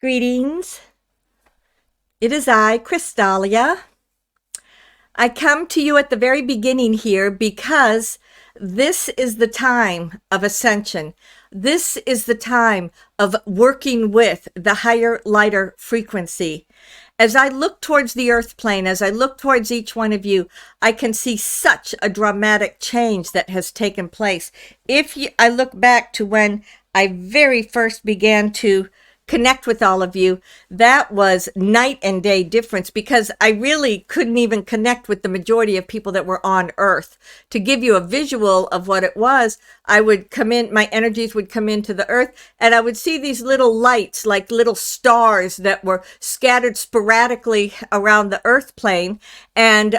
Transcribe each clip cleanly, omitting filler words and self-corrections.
Greetings. It is I, Crystallia. I come to you at the very beginning here because this is the time of ascension. This is the time of working with the higher, lighter frequency. As I look towards the earth plane, as I look towards each one of you, I can see such a dramatic change that has taken place. I look back to when I very first began to connect with all of you, that was night and day difference, because I really couldn't even connect with the majority of people that were on earth. To give you a visual of what it was, I would come in, my energies would come into the earth, and I would see these little lights, like little stars that were scattered sporadically around the earth plane. And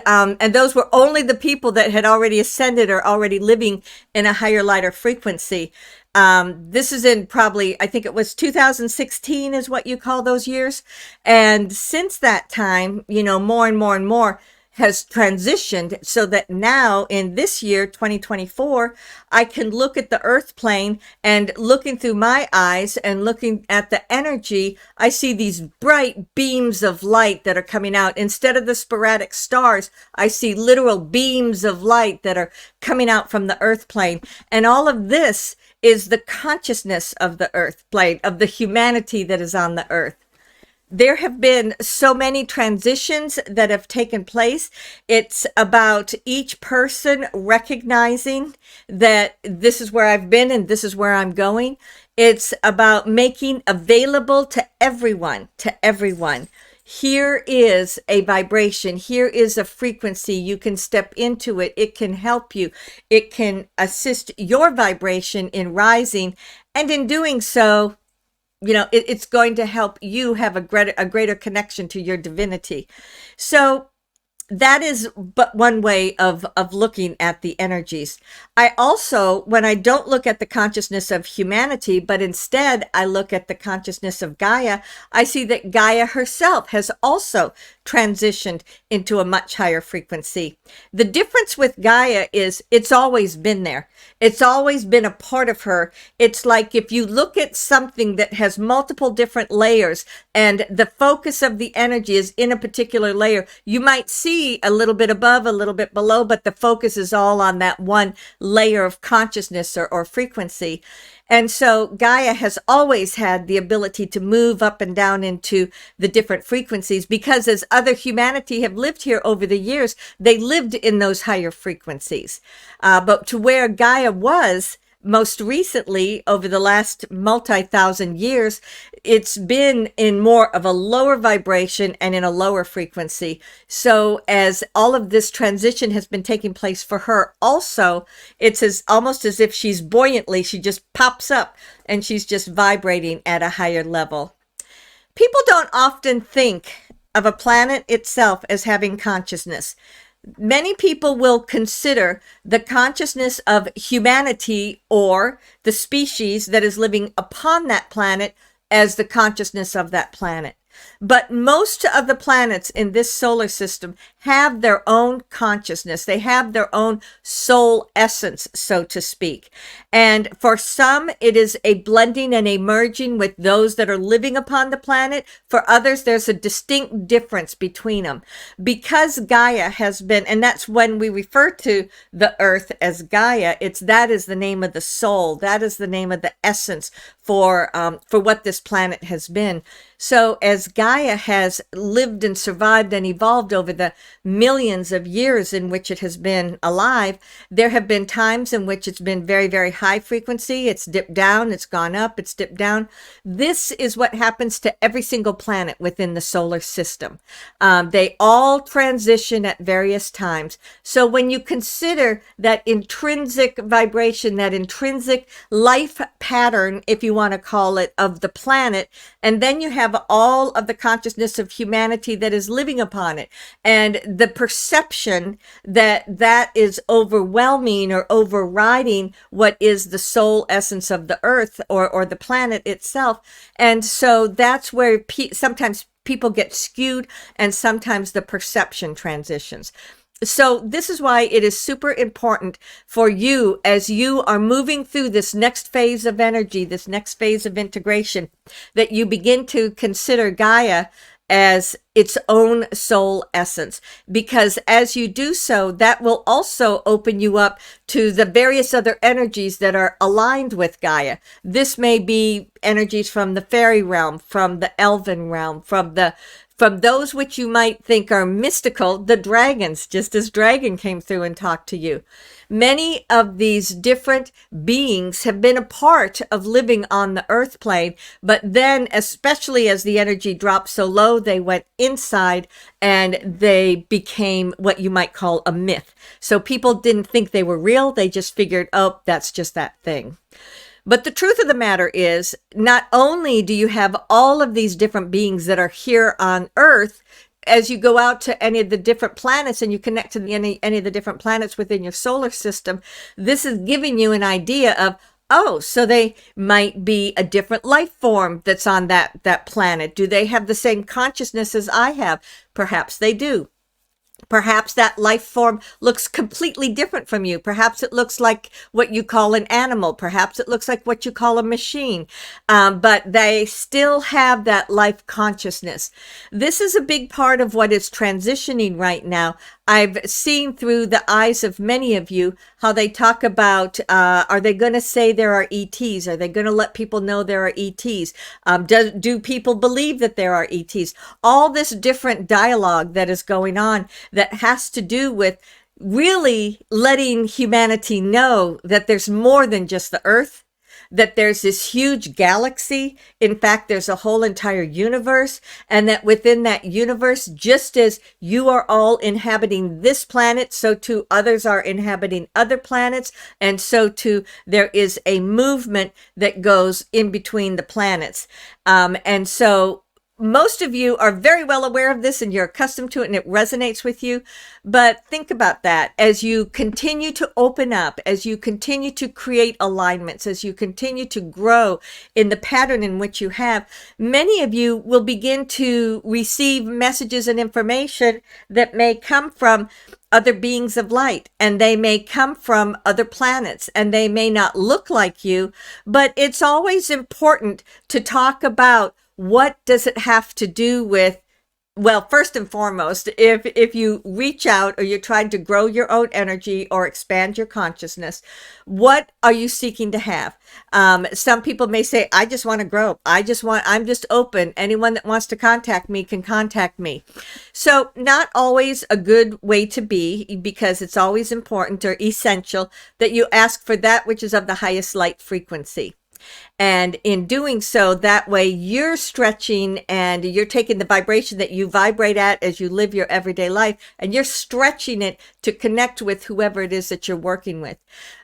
those were only the people that had already ascended or already living in a higher, lighter frequency. This is in probably, I think it was 2016 is what you call those years. And since that time, more and more and more has transitioned so that now in this year, 2024, I can look at the earth plane, and looking through my eyes and looking at the energy, I see these bright beams of light that are coming out. Instead of the sporadic stars, I see literal beams of light that are coming out from the earth plane. And all of this is the consciousness of the earth plane, of the humanity that is on the earth. There have been so many transitions that have taken place. It's about each person recognizing that this is where I've been and this is where I'm going. It's about making available to everyone, here is a vibration. Here is a frequency. You can step into it. It can help you. It can assist your vibration in rising. And in doing so, it's going to help you have a greater connection to your divinity. So that is but one way of looking at the energies. I also, when I don't look at the consciousness of humanity, but instead I look at the consciousness of Gaia, I see that Gaia herself has also transitioned into a much higher frequency. The difference with Gaia is it's always been there. It's always been a part of her. It's like if you look at something that has multiple different layers and the focus of the energy is in a particular layer, you might see a little bit above, a little bit below, but the focus is all on that one layer of consciousness or frequency. And so Gaia has always had the ability to move up and down into the different frequencies, because as other humanity have lived here over the years, they lived in those higher frequencies. But to where Gaia was most recently, over the last multi-thousand years, it's been in more of a lower vibration and in a lower frequency. So as all of this transition has been taking place for her also, it's almost as if she just pops up and she's just vibrating at a higher level. People don't often think of a planet itself as having consciousness. Many people will consider the consciousness of humanity or the species that is living upon that planet as the consciousness of that planet. But most of the planets in this solar system have their own consciousness. They have their own soul essence, so to speak. And for some, it is a blending and a merging with those that are living upon the planet. For others, there's a distinct difference between them. Because Gaia has been, and that's when we refer to the earth as Gaia, that is the name of the soul. That is the name of the essence for what this planet has been. So as Gaia has lived and survived and evolved over the millions of years in which it has been alive, there have been times in which it's been very, very high frequency. It's dipped down, it's gone up, it's dipped down. This is what happens to every single planet within the solar system. They all transition at various times. So when you consider that intrinsic vibration, that intrinsic life pattern, if you want to call it, of the planet, and then you have all of the consciousness of humanity that is living upon it, and the perception that is overwhelming or overriding what is the soul essence of the earth or the planet itself. And so that's where sometimes people get skewed, and sometimes the perception transitions. So this is why it is super important for you, as you are moving through this next phase of energy, this next phase of integration, that you begin to consider Gaia as its own soul essence, because as you do so, that will also open you up to the various other energies that are aligned with Gaia. This may be energies from the fairy realm, from the elven realm, from those which you might think are mystical, the dragons, just as Dragon came through and talked to you. Many of these different beings have been a part of living on the earth plane, but then, especially as the energy dropped so low, they went inside and they became what you might call a myth. So people didn't think they were real. They just figured, oh, that's just that thing. But the truth of the matter is, not only do you have all of these different beings that are here on Earth, as you go out to any of the different planets and you connect to any of the different planets within your solar system, this is giving you an idea of, oh, so they might be a different life form that's on that planet. Do they have the same consciousness as I have? Perhaps they do. Perhaps that life form looks completely different from you. Perhaps it looks like what you call an animal. Perhaps it looks like what you call a machine. But they still have that life consciousness. This is a big part of what is transitioning right now. I've seen through the eyes of many of you how they talk about, are they going to say there are ETs? Are they going to let people know there are ETs? Do people believe that there are ETs? All this different dialogue that is going on that has to do with really letting humanity know that there's more than just the Earth, that there's this huge galaxy. In fact, there's a whole entire universe, and that within that universe, just as you are all inhabiting this planet, so too others are inhabiting other planets, and so too there is a movement that goes in between the planets. And so most of you are very well aware of this and you're accustomed to it and it resonates with you. But think about that as you continue to open up, as you continue to create alignments, as you continue to grow in the pattern in which you have. Many of you will begin to receive messages and information that may come from other beings of light, and they may come from other planets, and they may not look like you, but it's always important to talk about what does it have to do with, well, first and foremost, if you reach out or you're trying to grow your own energy or expand your consciousness, what are you seeking to have? Some people may say, I just want to grow. I'm just open. Anyone that wants to contact me can contact me. So not always a good way to be, because it's always important or essential that you ask for that which is of the highest light frequency. And in doing so, that way you're stretching and you're taking the vibration that you vibrate at as you live your everyday life, and you're stretching it to connect with whoever it is that you're working with.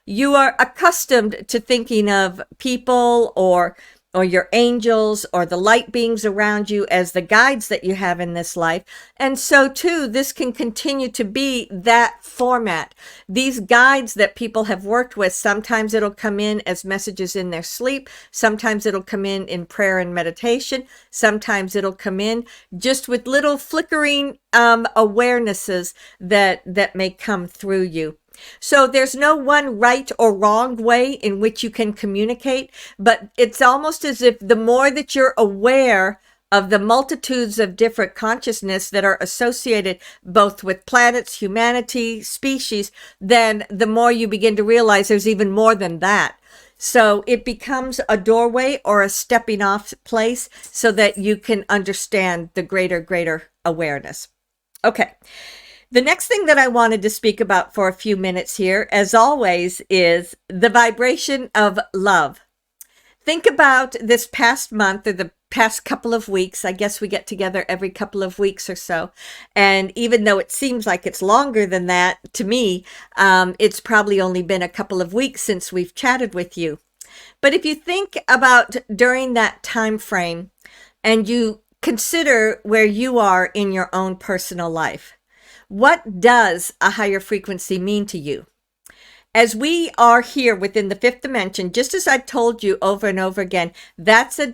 You are accustomed to thinking of people or your angels or the light beings around you as the guides that you have in this life. And so too, this can continue to be that format. These guides that people have worked with, sometimes it'll come in as messages in their sleep. Sometimes it'll come in prayer and meditation. Sometimes it'll come in just with little flickering awarenesses that may come through you. So there's no one right or wrong way in which you can communicate, but it's almost as if the more that you're aware of the multitudes of different consciousness that are associated both with planets, humanity, species, then the more you begin to realize there's even more than that. So it becomes a doorway or a stepping off place so that you can understand the greater awareness. Okay. The next thing that I wanted to speak about for a few minutes here, as always, is the vibration of love. Think about this past month or the past couple of weeks. I guess we get together every couple of weeks or so. And even though it seems like it's longer than that, to me, it's probably only been a couple of weeks since we've chatted with you. But if you think about during that time frame and you consider where you are in your own personal life, what does a higher frequency mean to you? As we are here within the fifth dimension, just as I've told you over and over again, that's a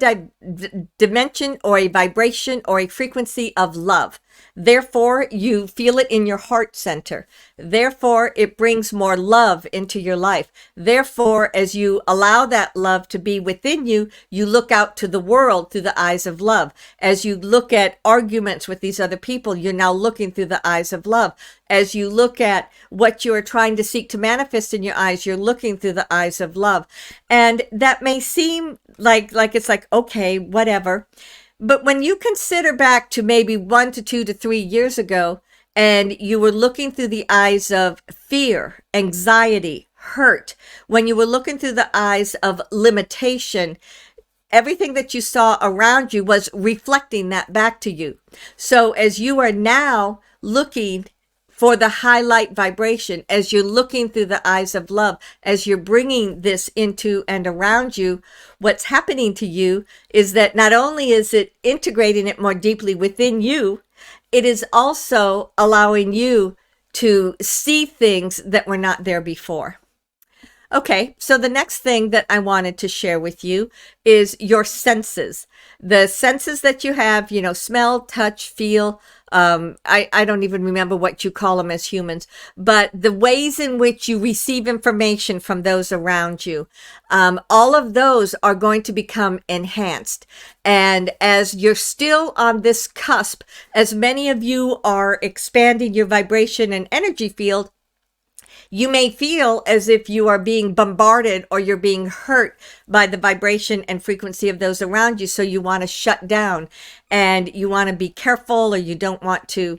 dimension or a vibration or a frequency of love. Therefore, you feel it in your heart center. Therefore, it brings more love into your life. Therefore, as you allow that love to be within you, you look out to the world through the eyes of love. As you look at arguments with these other people, you're now looking through the eyes of love. As you look at what you are trying to seek to manifest in your eyes, you're looking through the eyes of love. And that may seem like it's like, okay, whatever. But when you consider back to maybe 1 to 2 to 3 years ago, and you were looking through the eyes of fear, anxiety, hurt, when you were looking through the eyes of limitation, everything that you saw around you was reflecting that back to you. So as you are now looking for the highlight vibration, as you're looking through the eyes of love, as you're bringing this into and around you, what's happening to you is that not only is it integrating it more deeply within you, it is also allowing you to see things that were not there before. Okay, so the next thing that I wanted to share with you is your senses. The senses that you have, smell, touch, feel. I don't even remember what you call them as humans, but the ways in which you receive information from those around you, all of those are going to become enhanced. And as you're still on this cusp, as many of you are expanding your vibration and energy field, you may feel as if you are being bombarded or you're being hurt by the vibration and frequency of those around you. So you want to shut down and you want to be careful, or you don't want to.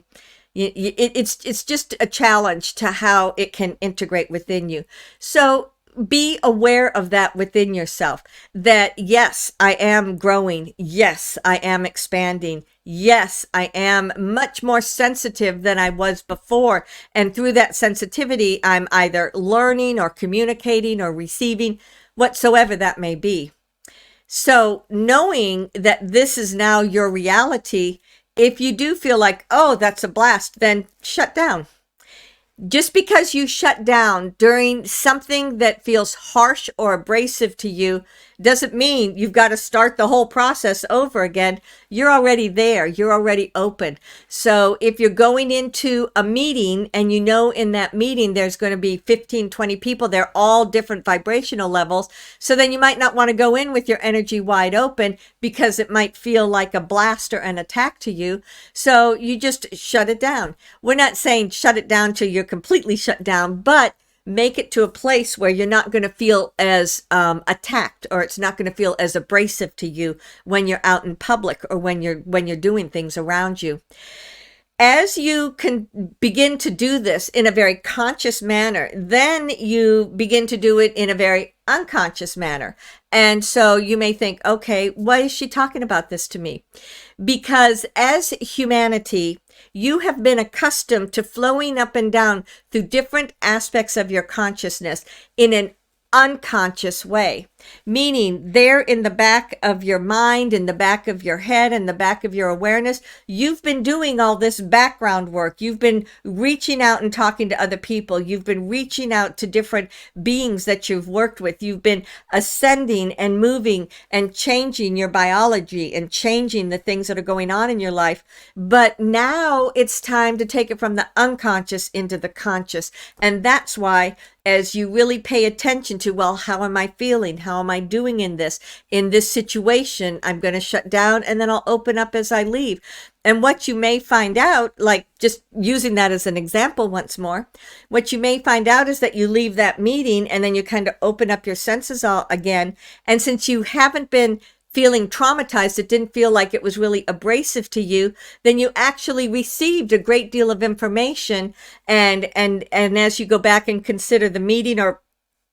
It's just a challenge to how it can integrate within you. So be aware of that within yourself, that yes, I am growing. Yes, I am expanding. Yes, I am much more sensitive than I was before. And through that sensitivity, I'm either learning or communicating or receiving, whatsoever that may be. So knowing that this is now your reality, if you do feel like, oh, that's a blast, then shut down. Just because you shut down during something that feels harsh or abrasive to you doesn't mean you've got to start the whole process over again. You're already there. You're already open. So if you're going into a meeting and you know in that meeting there's going to be 15, 20 people, they're all different vibrational levels. So then you might not want to go in with your energy wide open because it might feel like a blast or an attack to you. So you just shut it down. We're not saying shut it down till you're completely shut down, but make it to a place where you're not going to feel as attacked, or it's not going to feel as abrasive to you when you're out in public or when you're doing things around you. As you can begin to do this in a very conscious manner, then you begin to do it in a very unconscious manner. And so you may think, okay, why is she talking about this to me? Because as humanity, you have been accustomed to flowing up and down through different aspects of your consciousness in an unconscious way, meaning there in the back of your mind, in the back of your head, in the back of your awareness, you've been doing all this background work. You've been reaching out and talking to other people. You've been reaching out to different beings that you've worked with. You've been ascending and moving and changing your biology and changing the things that are going on in your life. But now it's time to take it from the unconscious into the conscious. And that's why, as you really pay attention to, well, how am I feeling? How am I doing in this situation? I'm going to shut down and then I'll open up as I leave. And what you may find out, like just using that as an example once more, what you may find out is that you leave that meeting and then you kind of open up your senses all again. And since you haven't been feeling traumatized, it didn't feel like it was really abrasive to you, then you actually received a great deal of information. And as you go back and consider the meeting or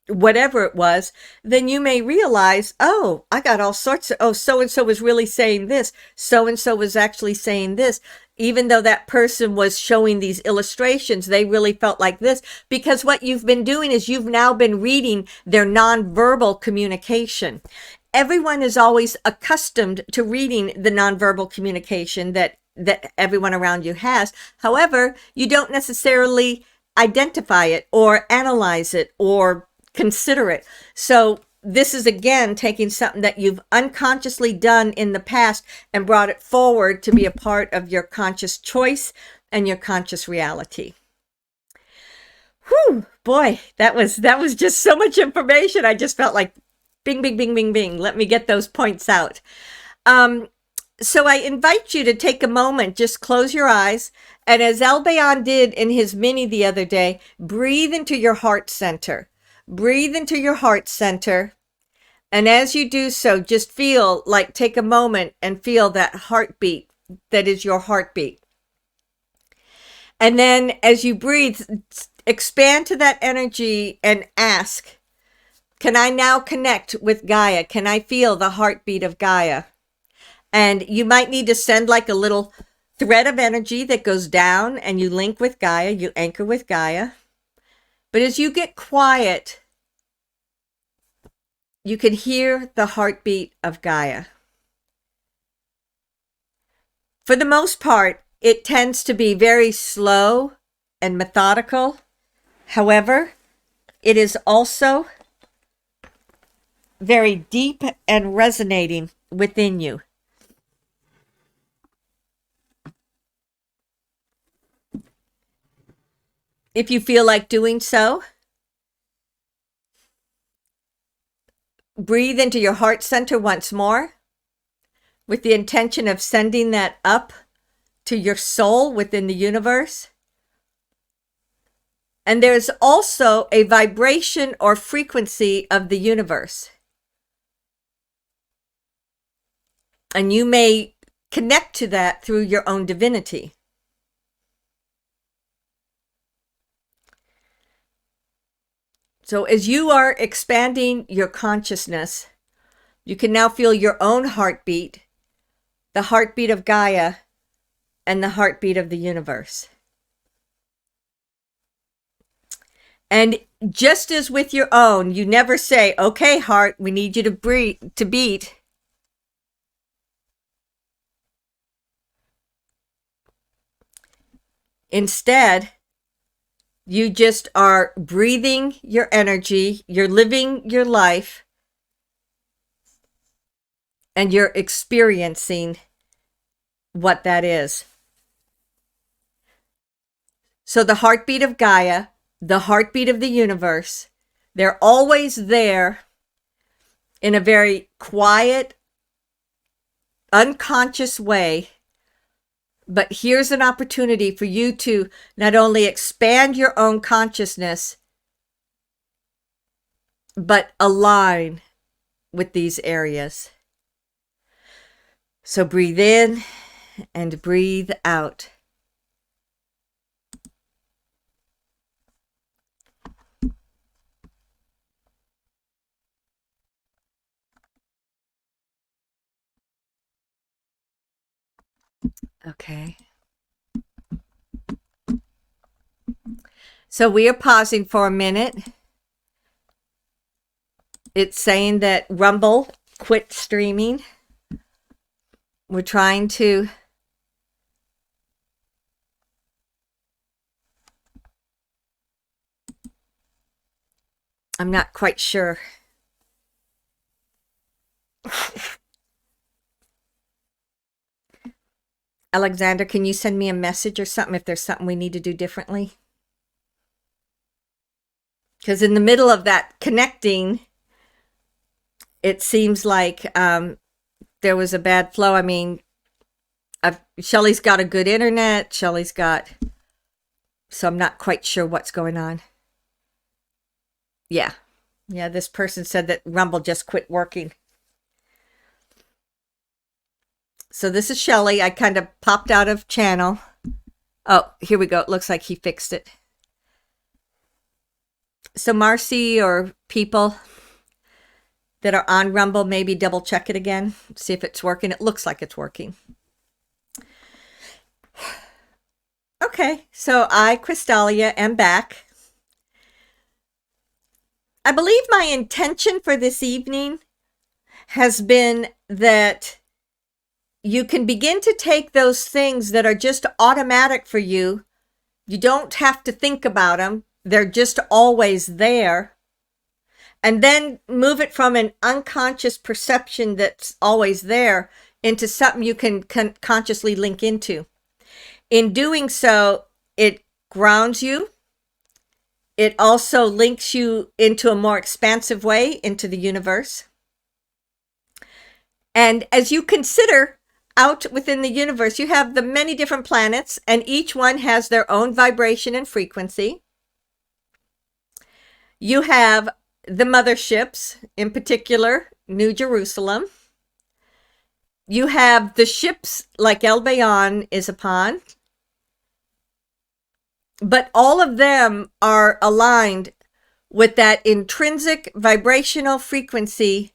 whatever it was, then you may realize, oh, I got all sorts of, oh, so-and-so was really saying this. So-and-so was actually saying this. Even though that person was showing these illustrations, they really felt like this, because what you've been doing is you've now been reading their nonverbal communication. Everyone is always accustomed to reading the nonverbal communication that everyone around you has. However, you don't necessarily identify it or analyze it or consider it. So this is again taking something that you've unconsciously done in the past and brought it forward to be a part of your conscious choice and your conscious reality. Whew, boy, that was just so much information. I just felt like bing, bing, bing, bing, bing. Let me get those points out. So I invite you to take a moment, just close your eyes. And as Albayan did in his mini the other day, breathe into your heart center. Breathe into your heart center. And as you do so, just feel like, take a moment and feel that heartbeat that is your heartbeat. And then as you breathe, expand to that energy and ask, can I now connect with Gaia? Can I feel the heartbeat of Gaia? And you might need to send like a little thread of energy that goes down and you link with Gaia, you anchor with Gaia. But as you get quiet, you can hear the heartbeat of Gaia. For the most part, it tends to be very slow and methodical. However, it is also very deep and resonating within you. If you feel like doing so, breathe into your heart center once more with the intention of sending that up to your soul within the universe. And there's also a vibration or frequency of the universe. And you may connect to that through your own divinity. So as you are expanding your consciousness, you can now feel your own heartbeat, the heartbeat of Gaia, and the heartbeat of the universe. And just as with your own, you never say, okay, heart, we need you to breathe, to beat. Instead, you just are breathing your energy, you're living your life, and you're experiencing what that is. So the heartbeat of Gaia, the heartbeat of the universe, they're always there in a very quiet, unconscious way. But here's an opportunity for you to not only expand your own consciousness, but align with these areas. So breathe in and breathe out. Okay. So we are pausing for a minute. It's saying that Rumble quit streaming. We're trying to I'm not quite sure. Alexander, can you send me a message or something if there's something we need to do differently? Because in the middle of that connecting, it seems like there was a bad flow. I mean, Shelly's got a good internet. So I'm not quite sure what's going on. Yeah, this person said that Rumble just quit working. So this is Shelly. I kind of popped out of channel. Oh, here we go. It looks like he fixed it. So Marcy or people that are on Rumble, maybe double check it again. See if it's working. It looks like it's working. Okay, so I, Crystallia, am back. I believe my intention for this evening has been that you can begin to take those things that are just automatic for you. You don't have to think about them. They're just always there. and then move it from an unconscious perception that's always there into something you can consciously link into. In doing so, it grounds you. It also links you into a more expansive way into the universe. And as you consider out within the universe, you have the many different planets, and each one has their own vibration and frequency. You have the motherships, in particular, New Jerusalem. You have the ships like Elbayon is upon. But all of them are aligned with that intrinsic vibrational frequency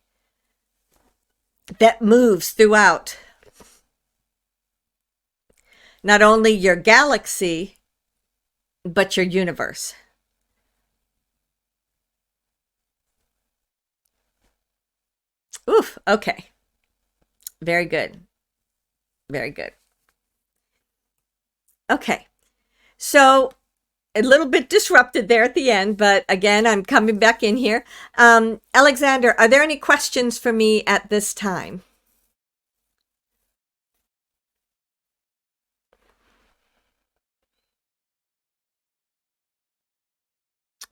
that moves throughout not only your galaxy, but your universe. Oof, okay. Very good. Very good. Okay. So a little bit disrupted there at the end, but again, I'm coming back in here. Alexander, are there any questions for me at this time?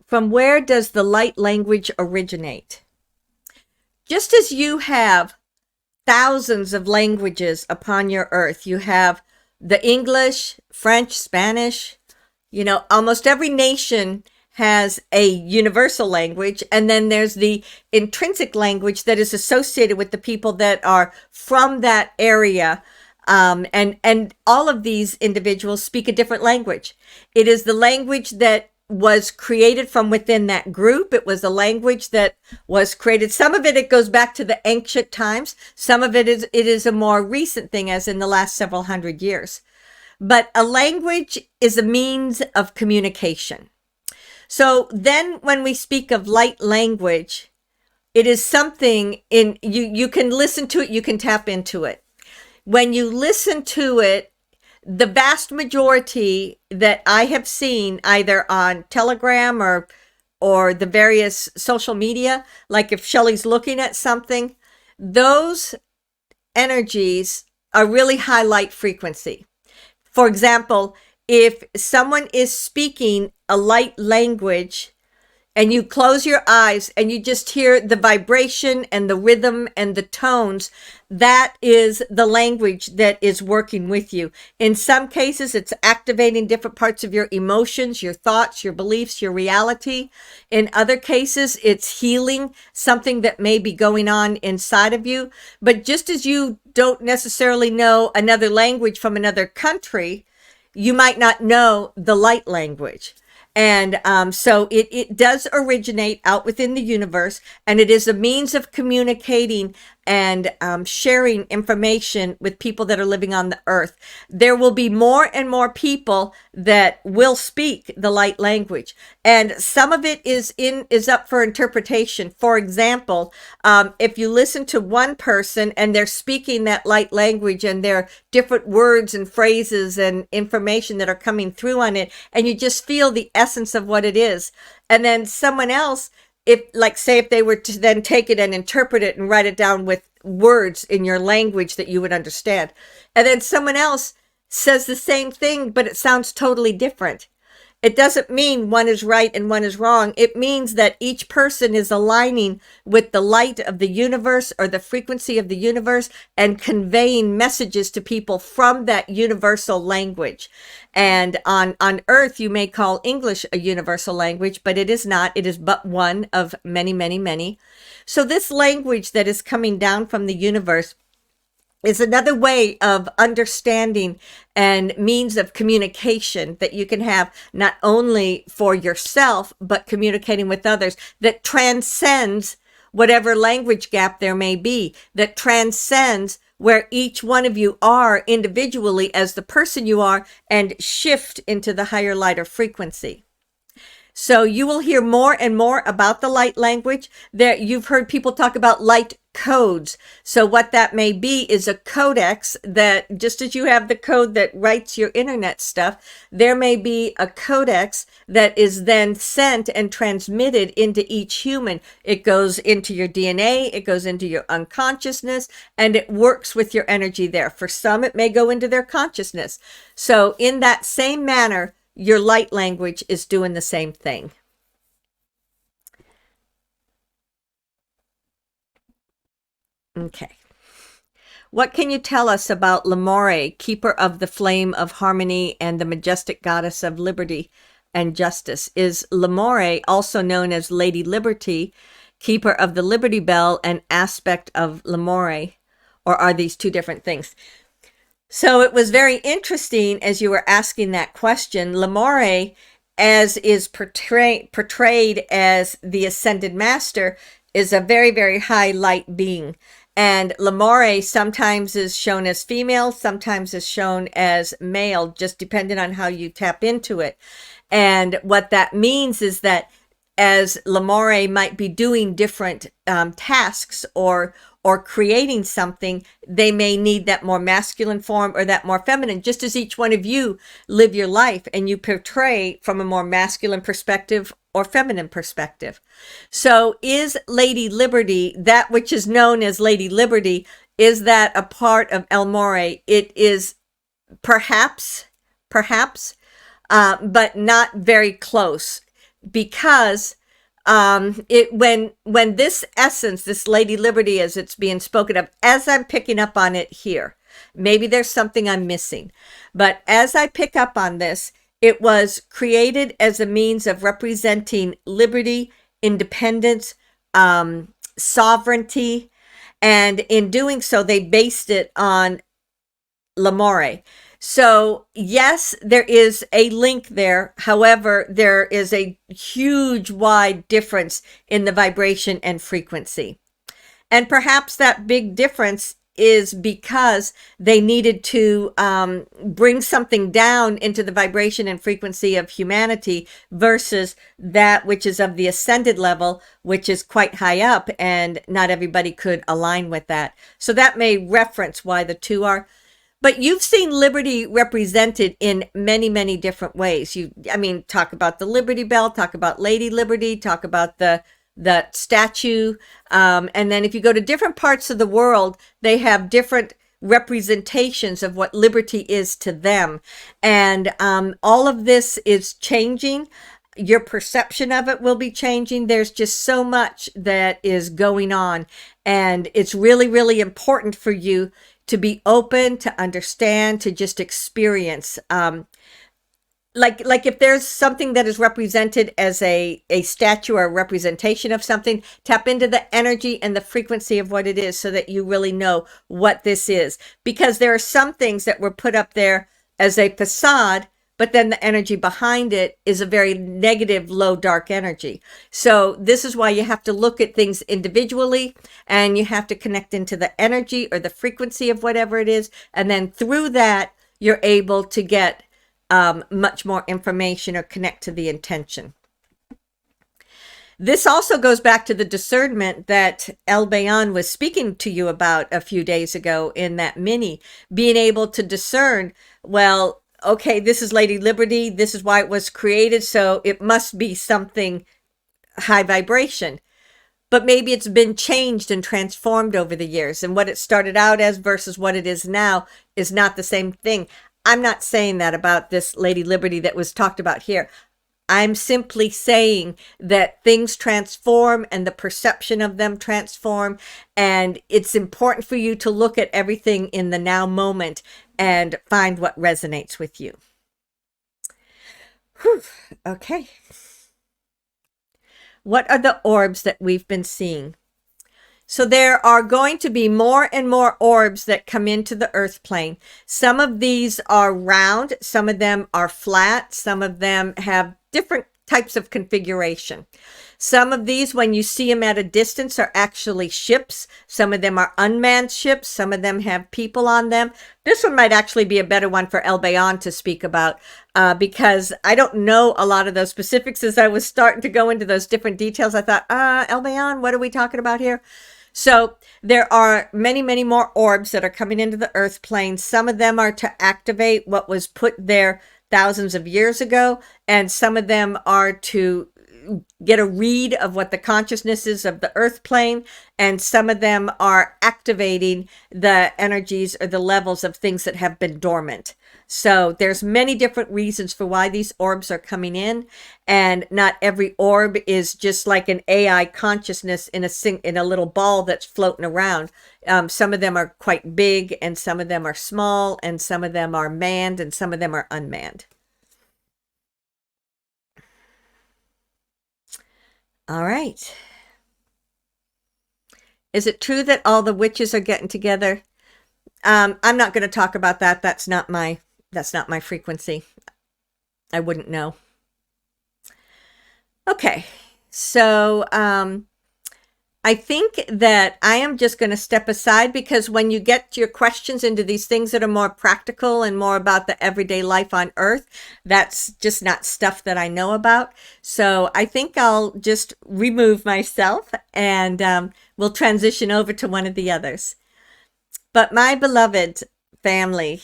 From where does the light language originate? Just as you have thousands of languages upon your earth, you have the English, French, Spanish, almost every nation has a universal language, and then there's the intrinsic language that is associated with the people that are from that area. And all of these individuals speak a different language. It is the language that was created from within that group. It was a language that was created. Some of it goes back to the ancient times. Some of it is a more recent thing, as in the last several hundred years. But a language is a means of communication. So then when we speak of light language, it is something you can listen to it, you can tap into it. When you listen to it, the vast majority that I have seen either on Telegram or the various social media, like if Shelly's looking at something, those energies are really high light frequency. For example, if someone is speaking a light language and you close your eyes and you just hear the vibration and the rhythm and the tones, that is the language that is working with you. In some cases, it's activating different parts of your emotions, your thoughts, your beliefs, your reality. In other cases, it's healing something that may be going on inside of you. But just as you don't necessarily know another language from another country, you might not know the light language. And so it does originate out within the universe, and it is a means of communicating and sharing information with people that are living on the earth. There will be more and more people that will speak the light language, and some of it is up for interpretation. For example, if you listen to one person and they're speaking that light language, and there are different words and phrases and information that are coming through on it, and you just feel the essence of what it is, and then someone else, if they were to then take it and interpret it and write it down with words in your language that you would understand, and then someone else says the same thing, but it sounds totally different. It doesn't mean one is right and one is wrong. It means that each person is aligning with the light of the universe or the frequency of the universe and conveying messages to people from that universal language. And on Earth, you may call English a universal language, but it is not. It is but one of many, many, many. So this language that is coming down from the universe is another way of understanding and means of communication that you can have, not only for yourself, but communicating with others, that transcends whatever language gap there may be, that transcends where each one of you are individually as the person you are, and shift into the higher, lighter frequency. So you will hear more and more about the light language. There, you've heard people talk about light codes. So what that may be is a codex that, just as you have the code that writes your internet stuff, there may be a codex that is then sent and transmitted into each human. It goes into your DNA, it goes into your unconsciousness, and it works with your energy there. For some, it may go into their consciousness. So in that same manner, your light language is doing the same thing. Okay. What can you tell us about Moray, keeper of the flame of harmony and the majestic goddess of liberty and justice? Is Moray also known as Lady Liberty, keeper of the Liberty Bell, an aspect of Moray? Or are these two different things? So it was very interesting as you were asking that question. Moray, as is portrayed as the Ascended Master, is a very, very high light being. And Moray sometimes is shown as female, sometimes is shown as male, just depending on how you tap into it. And what that means is that as Moray might be doing different tasks or creating something, they may need that more masculine form or that more feminine, just as each one of you live your life and you portray from a more masculine perspective or feminine perspective. So is Lady Liberty, that which is known as Lady Liberty, is that a part of El Moray? It is perhaps, but not very close, because when this essence, this Lady Liberty, as it's being spoken of, as I'm picking up on it here, maybe there's something I'm missing, but as I pick up on this, it was created as a means of representing liberty, independence, sovereignty, and in doing so, they based it on Moray. So yes, there is a link there. However, there is a huge, wide difference in the vibration and frequency. And perhaps that big difference is because they needed to bring something down into the vibration and frequency of humanity versus that which is of the ascended level, which is quite high up, and not everybody could align with that. So that may reference why the two are. But you've seen liberty represented in many, many different ways. Talk about the Liberty Bell, talk about Lady Liberty, talk about the statue. And then if you go to different parts of the world, they have different representations of what liberty is to them. And all of this is changing. Your perception of it will be changing. There's just so much that is going on. And it's really, really important for you to be open, to understand, to just experience. Like if there's something that is represented as a statue or a representation of something, tap into the energy and the frequency of what it is so that you really know what this is. Because there are some things that were put up there as a facade, but then the energy behind it is a very negative, low, dark energy. So this is why you have to look at things individually, and you have to connect into the energy or the frequency of whatever it is. And then through that, you're able to get much more information or connect to the intention. This also goes back to the discernment that El Bayan was speaking to you about a few days ago in that mini, being able to discern, well, okay, this is Lady Liberty, this is why it was created, so it must be something high vibration. But maybe it's been changed and transformed over the years, and what it started out as versus what it is now is not the same thing. I'm not saying that about this Lady Liberty that was talked about here. I'm simply saying that things transform and the perception of them transform, and it's important for you to look at everything in the now moment and find what resonates with you. Whew. Okay. What are the orbs that we've been seeing? So there are going to be more and more orbs that come into the earth plane. Some of these are round, some of them are flat, some of them have different types of configuration. Some of these, when you see them at a distance, are actually ships. Some of them are unmanned ships. Some of them have people on them. This one might actually be a better one for El Bayon to speak about, because I don't know a lot of those specifics. As I was starting to go into those different details, I thought, El Bayon, what are we talking about here? So there are many, many more orbs that are coming into the Earth plane. Some of them are to activate what was put there thousands of years ago, and some of them are to get a read of what the consciousness is of the Earth plane, and some of them are activating the energies or the levels of things that have been dormant. So there's many different reasons for why these orbs are coming in, and not every orb is just like an AI consciousness in a little ball that's floating around. Some of them are quite big, and some of them are small, and some of them are manned, and some of them are unmanned. All right. Is it true that all the witches are getting together? I'm not going to talk about that. That's not my frequency. I wouldn't know. Okay. So, I think that I am just going to step aside, because when you get your questions into these things that are more practical and more about the everyday life on Earth, that's just not stuff that I know about. So I think I'll just remove myself, and we'll transition over to one of the others. But my beloved family,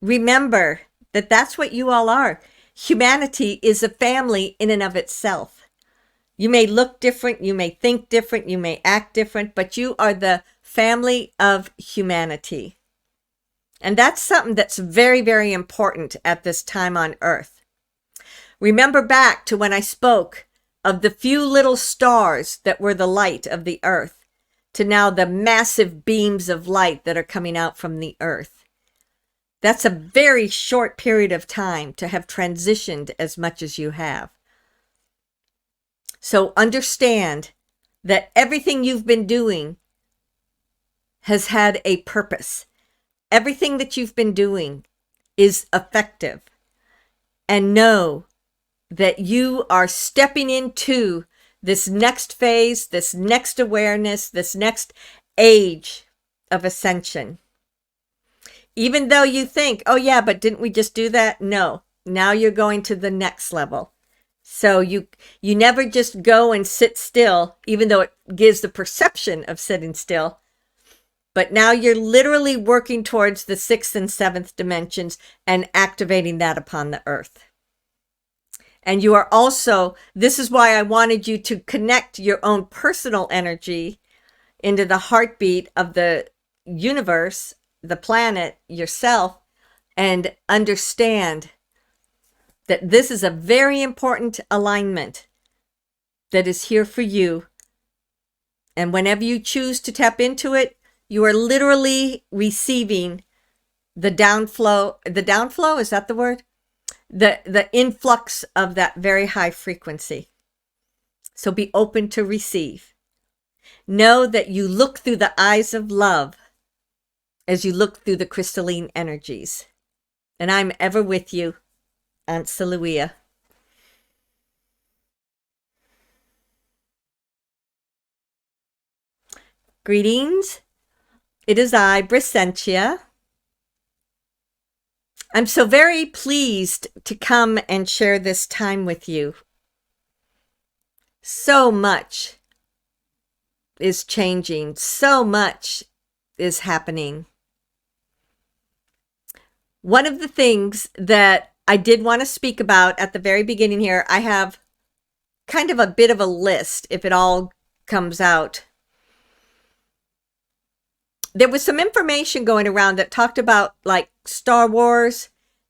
remember that that's what you all are. Humanity is a family in and of itself. You may look different, you may think different, you may act different, but you are the family of humanity. And that's something that's very, very important at this time on Earth. Remember back to when I spoke of the few little stars that were the light of the Earth, to now the massive beams of light that are coming out from the Earth. That's a very short period of time to have transitioned as much as you have. So understand that everything you've been doing has had a purpose. Everything that you've been doing is effective. And know that you are stepping into this next phase, this next awareness, this next age of ascension. Even though you think, oh yeah, but didn't we just do that? No, now you're going to the next level. So you never just go and sit still, even though it gives the perception of sitting still. But now you're literally working towards the 6th and 7th dimensions and activating that upon the Earth. And you are also, this is why I wanted you to connect your own personal energy into the heartbeat of the universe, the planet, yourself, and understand that this is a very important alignment that is here for you. And whenever you choose to tap into it, you are literally receiving the downflow. The downflow, is that the word? The influx of that very high frequency. So be open to receive. Know that you look through the eyes of love as you look through the crystalline energies. And I'm ever with you, Aunt Saluia. Greetings. It is I, Brysentia. I'm so very pleased to come and share this time with you. So much is changing. So much is happening. One of the things that I did want to speak about at the very beginning here, I have kind of a bit of a list if it all comes out. There was some information going around that talked about like Star Wars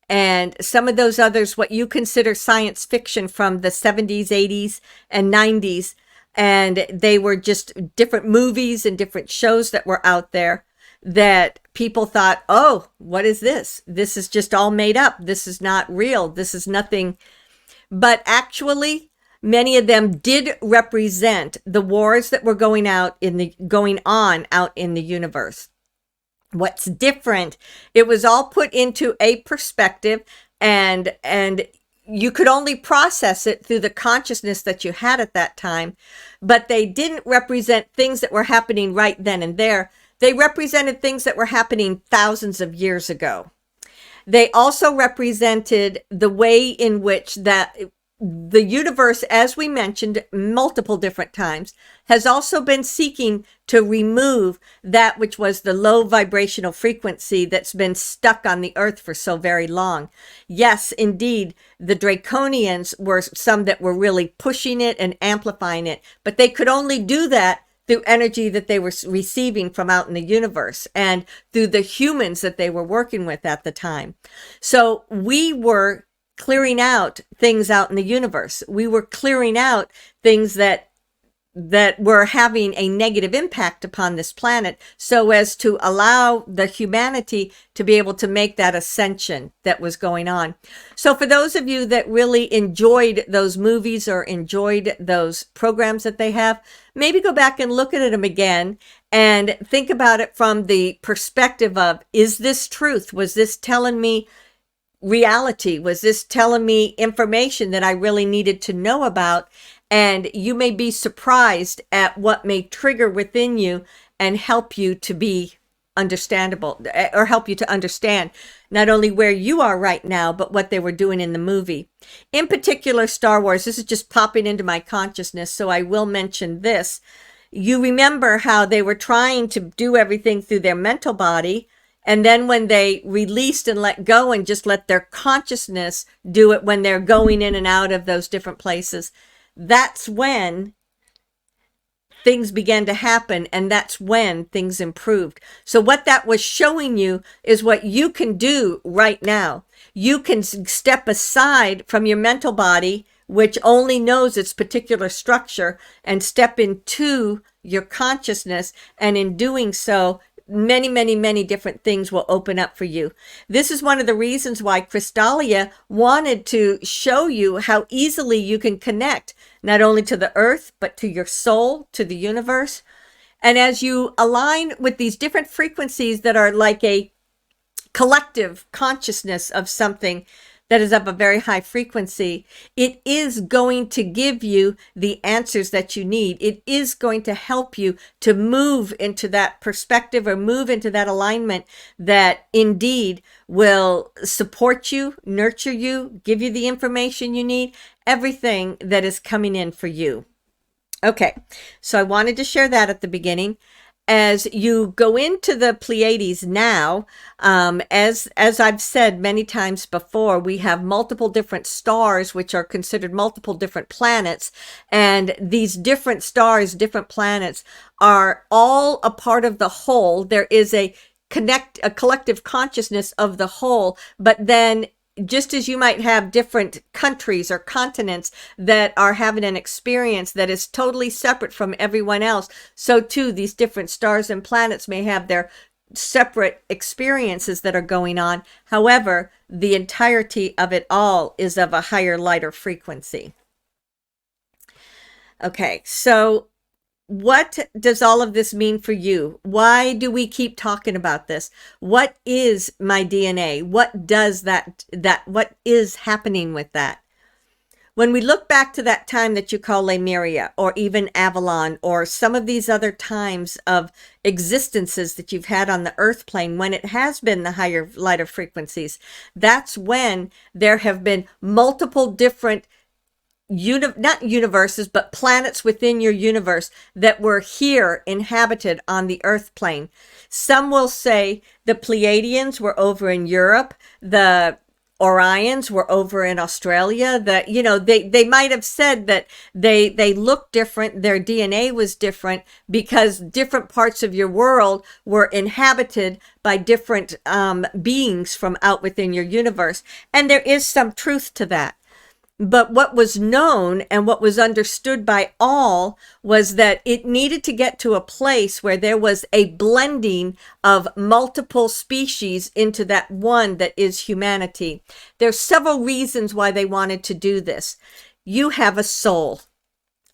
and some of those others, what you consider science fiction from the 70s, 80s, and 90s. And they were just different movies and different shows that were out there that people thought, oh, what is this? This is just all made up. This is not real. This is nothing. But actually, many of them did represent the wars that were going on out in the universe. What's different, it was all put into a perspective, and you could only process it through the consciousness that you had at that time, but they didn't represent things that were happening right then and there. They represented things that were happening thousands of years ago. They also represented the way in which that the universe, as we mentioned multiple different times, has also been seeking to remove that which was the low vibrational frequency that's been stuck on the earth for so very long. Yes, indeed, the Draconians were some that were really pushing it and amplifying it, but they could only do that through energy that they were receiving from out in the universe and through the humans that they were working with at the time. So we were clearing out things out in the universe. We were clearing out things that were having a negative impact upon this planet, so as to allow the humanity to be able to make that ascension that was going on. So for those of you that really enjoyed those movies or enjoyed those programs that they have, maybe go back and look at them again and think about it from the perspective of, is this truth? Was this telling me reality? Was this telling me information that I really needed to know about? And you may be surprised at what may trigger within you and help you to be understandable, or help you to understand not only where you are right now, but what they were doing in the movie. In particular, Star Wars, this is just popping into my consciousness, so I will mention this. You remember how they were trying to do everything through their mental body, and then when they released and let go and just let their consciousness do it when they're going in and out of those different places, that's when things began to happen, and that's when things improved. So what that was showing you is what you can do right now. You can step aside from your mental body, which only knows its particular structure, and step into your consciousness, and in doing so, many, many, many different things will open up for you. This is one of the reasons why Crystallia wanted to show you how easily you can connect not only to the earth, but to your soul, to the universe. And as you align with these different frequencies that are like a collective consciousness of something that is of a very high frequency, it is going to give you the answers that you need. It is going to help you to move into that perspective or move into that alignment that indeed will support you, nurture you, give you the information you need, everything that is coming in for you. Okay, so I wanted to share that at the beginning. As you go into the Pleiades now, as I've said many times before, we have multiple different stars, which are considered multiple different planets. And these different stars, different planets, are all a part of the whole. There is a collective consciousness of the whole, but then just as you might have different countries or continents that are having an experience that is totally separate from everyone else, so too these different stars and planets may have their separate experiences that are going on. However, the entirety of it all is of a higher, lighter frequency. Okay, so what does all of this mean for you? Why do we keep talking about this? What is my DNA? What does what is happening with that? When we look back to that time that you call Lemuria, or even Avalon, or some of these other times of existences that you've had on the earth plane, when it has been the higher, lighter frequencies, that's when there have been multiple different not universes, but planets within your universe that were here inhabited on the earth plane. Some will say the Pleiadians were over in Europe, the Orions were over in Australia. That, you know, they might have said that they looked different, their DNA was different because different parts of your world were inhabited by different beings from out within your universe. And there is some truth to that. But what was known and what was understood by all was that it needed to get to a place where there was a blending of multiple species into that one that is humanity. There's several reasons why they wanted to do this. You have a soul.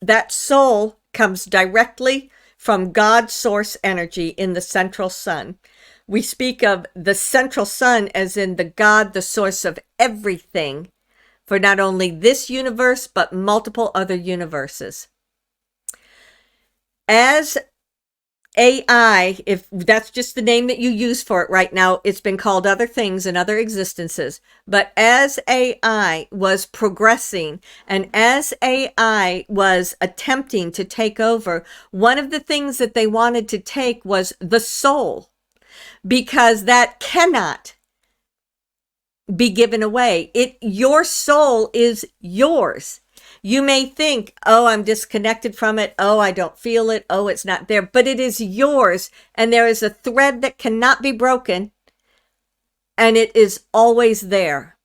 That soul comes directly from God's source energy in the central sun. We speak of the central sun as in the God, the source of everything, for not only this universe, but multiple other universes. As AI, if that's just the name that you use for it right now, it's been called other things in other existences. But as AI was progressing and as AI was attempting to take over, one of the things that they wanted to take was the soul, because that cannot be given away. Your soul is yours. You may think, oh, I'm disconnected from it. Oh, I don't feel it. Oh, it's not there. But it is yours. And there is a thread that cannot be broken. And it is always there.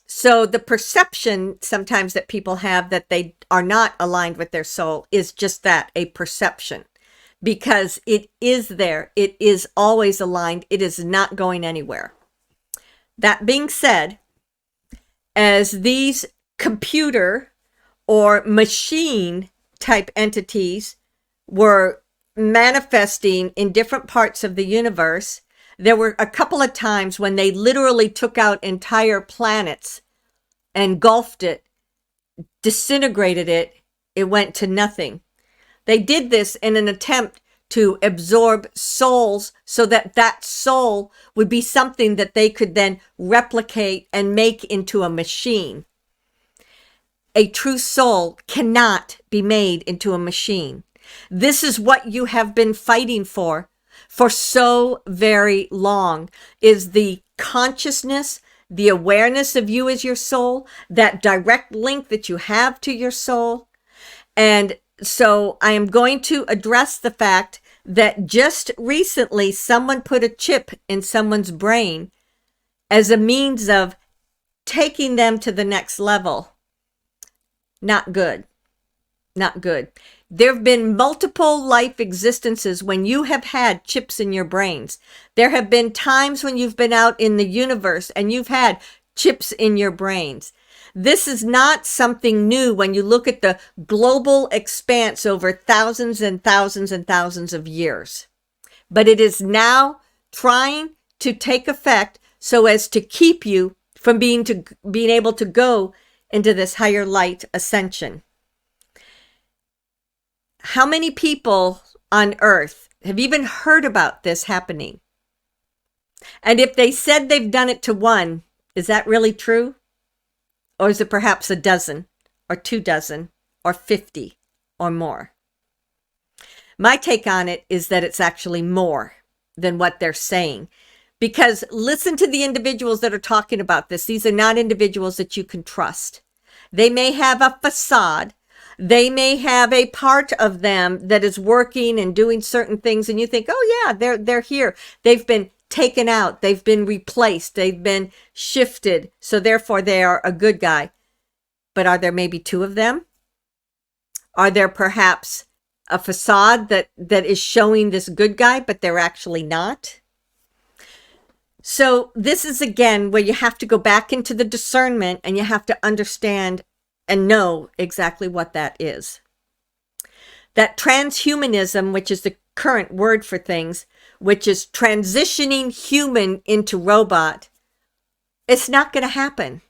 So the perception sometimes that people have that they are not aligned with their soul is just that, a perception. Because it is there. It is always aligned. It is not going anywhere. That being said, as these computer or machine type entities were manifesting in different parts of the universe, there were a couple of times when they literally took out entire planets, engulfed it, disintegrated it. It went to nothing. They did this in an attempt to absorb souls so that that soul would be something that they could then replicate and make into a machine. A true soul cannot be made into a machine. This is what you have been fighting for so very long, is the consciousness, the awareness of you as your soul, that direct link that you have to your soul. And so I am going to address the fact that just recently someone put a chip in someone's brain as a means of taking them to the next level. Not good. Not good. There have been multiple life existences when you have had chips in your brains. There have been times when you've been out in the universe and you've had chips in your brains. This is not something new when you look at the global expanse over thousands and thousands and thousands of years. But it is now trying to take effect so as to keep you from being able to go into this higher light ascension. How many people on Earth have even heard about this happening? And if they said they've done it to one, is that really true? Or is it perhaps a dozen, or 2 dozen, or 50, or more? My take on it is that it's actually more than what they're saying. Because listen to the individuals that are talking about this. These are not individuals that you can trust. They may have a facade. They may have a part of them that is working and doing certain things, and you think, oh yeah, they're here. They've been taken out. They've been replaced. They've been shifted. So therefore they are a good guy. But are there maybe 2 of them? Are there perhaps a facade that is showing this good guy, but they're actually not? So this is again where you have to go back into the discernment and you have to understand and know exactly what that is. That transhumanism, which is the current word for things, which is transitioning human into robot, it's not going to happen.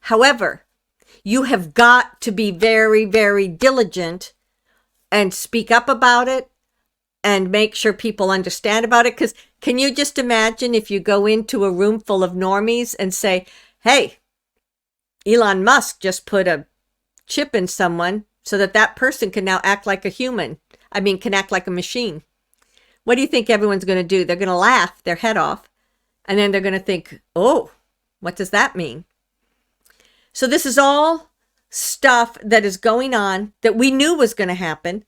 However, you have got to be very, very diligent and speak up about it and make sure people understand about it. Because can you just imagine if you go into a room full of normies and say, hey, Elon Musk just put a chip in someone so that that person can now act like a human. Can act like a machine. What do you think everyone's going to do? They're going to laugh their head off. And then they're going to think, oh, what does that mean? So this is all stuff that is going on that we knew was going to happen,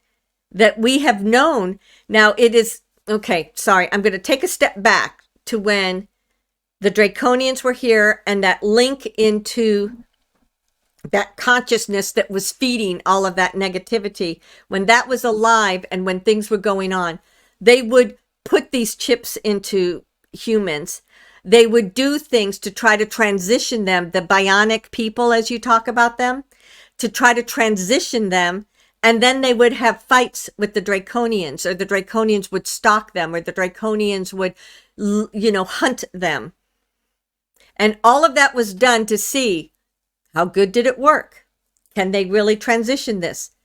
that we have known. Now it is, okay, sorry, I'm going to take a step back to when the Draconians were here and that link into that consciousness that was feeding all of that negativity. When that was alive and when things were going on, they would put these chips into humans. They would do things to try to transition them, the bionic people, as you talk about them, to try to transition them. And then they would have fights with the Draconians, or the Draconians would stalk them, or the Draconians would, hunt them. And all of that was done to see How good did it work? Can they really transition this?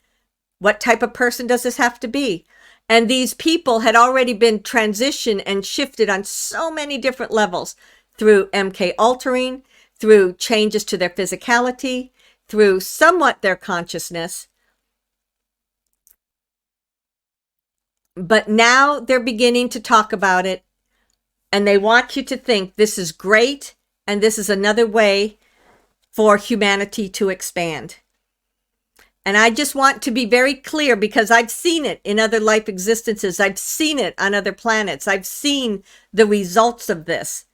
What type of person does this have to be? And these people had already been transitioned and shifted on so many different levels through MK altering, through changes to their physicality, through somewhat their consciousness. But now they're beginning to talk about it, and they want you to think this is great, and this is another way for humanity to expand. And I just want to be very clear, because I've seen it in other life existences. I've seen it on other planets. I've seen the results of this.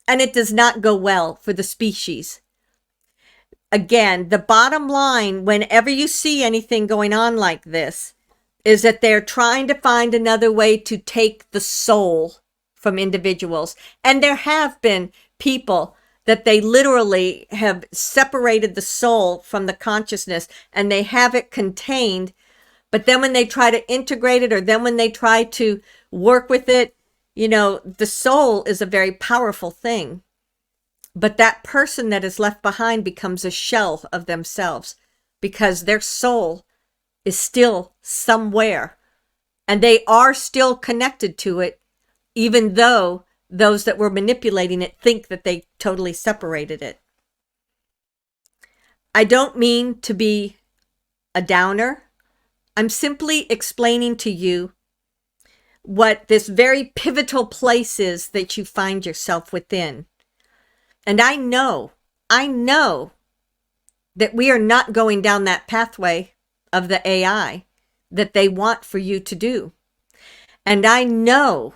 And it does not go well for the species. Again, the bottom line, whenever you see anything going on like this, is that they're trying to find another way to take the soul from individuals. And there have been people that they literally have separated the soul from the consciousness, and they have it contained. But then when they try to integrate it, or then when they try to work with it, you know, the soul is a very powerful thing. But that person that is left behind becomes a shell of themselves, because their soul is still somewhere, and they are still connected to it, even though those that were manipulating it think that they totally separated it. I don't mean to be a downer. I'm simply explaining to you what this very pivotal place is that you find yourself within. And I know that we are not going down that pathway of the AI that they want for you to do. And I know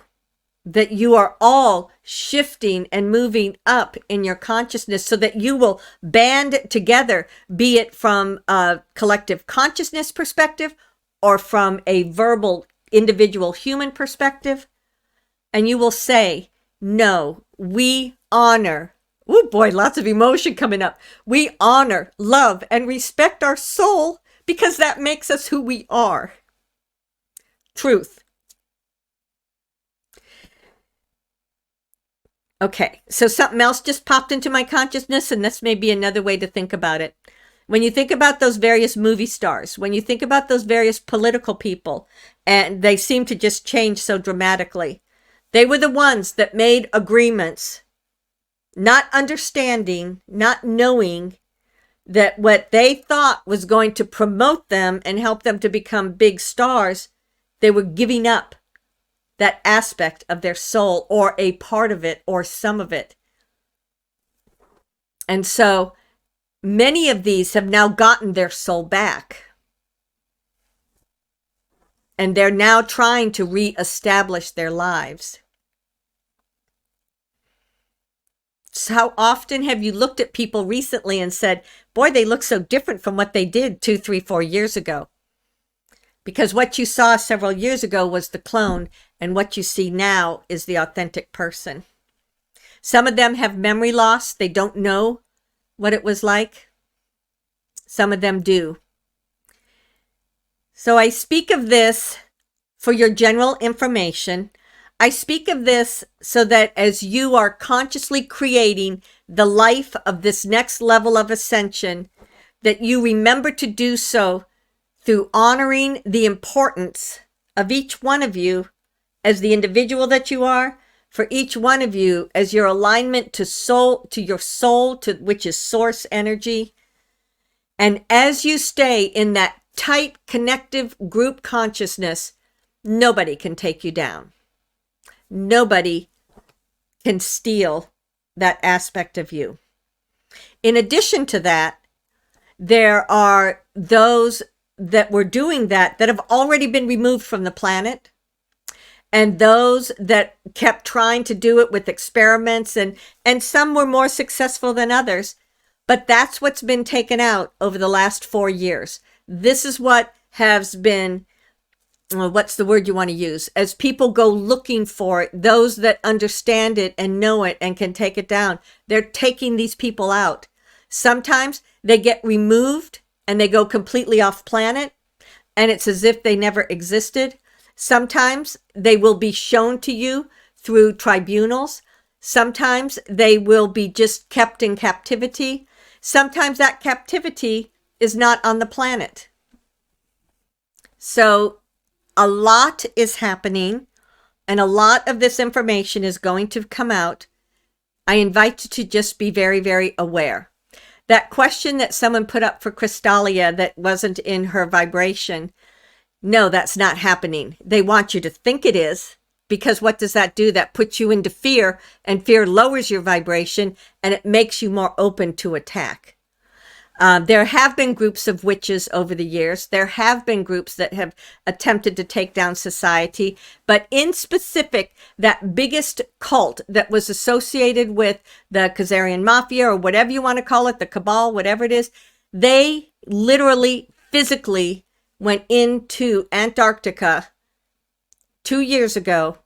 that you are all shifting and moving up in your consciousness so that you will band together, be it from a collective consciousness perspective or from a verbal individual human perspective. And you will say, no, we honor, oh boy, lots of emotion coming up. We honor, love, and respect our soul, because that makes us who we are. Truth. Okay, so something else just popped into my consciousness, and this may be another way to think about it. When you think about those various movie stars, when you think about those various political people, and they seem to just change so dramatically, they were the ones that made agreements, not understanding, not knowing that what they thought was going to promote them and help them to become big stars, they were giving up that aspect of their soul, or a part of it, or some of it. And so many of these have now gotten their soul back. And they're now trying to reestablish their lives. So how often have you looked at people recently and said, boy, they look so different from what they did 2, 3, 4 years ago? Because what you saw several years ago was the clone, and what you see now is the authentic person. Some of them have memory loss. They don't know what it was like. Some of them do. So I speak of this for your general information. I speak of this so that as you are consciously creating the life of this next level of ascension, that you remember to do so through honoring the importance of each one of you as the individual that you are, for each one of you as your alignment to soul, to your soul, to which is source energy. And as you stay in that tight connective group consciousness, nobody can take you down. Nobody can steal that aspect of you. In addition to that, there are those that were doing that have already been removed from the planet, and those that kept trying to do it with experiments, and some were more successful than others, but that's what's been taken out over the last 4 years. This is what has been, what's the word you want to use? As people go looking for it, those that understand it and know it and can take it down, they're taking these people out. Sometimes they get removed and they go completely off planet, and it's as if they never existed. Sometimes they will be shown to you through tribunals. Sometimes they will be just kept in captivity. sometimes that captivity is not on the planet. So a lot is happening, and a lot of this information is going to come out. I invite you to just be very, very aware. That question that someone put up for Crystallia that wasn't in her vibration, no, that's not happening. They want you to think it is, because what does that do? That puts you into fear, and fear lowers your vibration, and it makes you more open to attack. There have been groups of witches over the years. There have been groups that have attempted to take down society. But in specific, that biggest cult that was associated with the Khazarian Mafia, or whatever you want to call it, the Cabal, whatever it is, they literally, physically went into Antarctica 2 years ago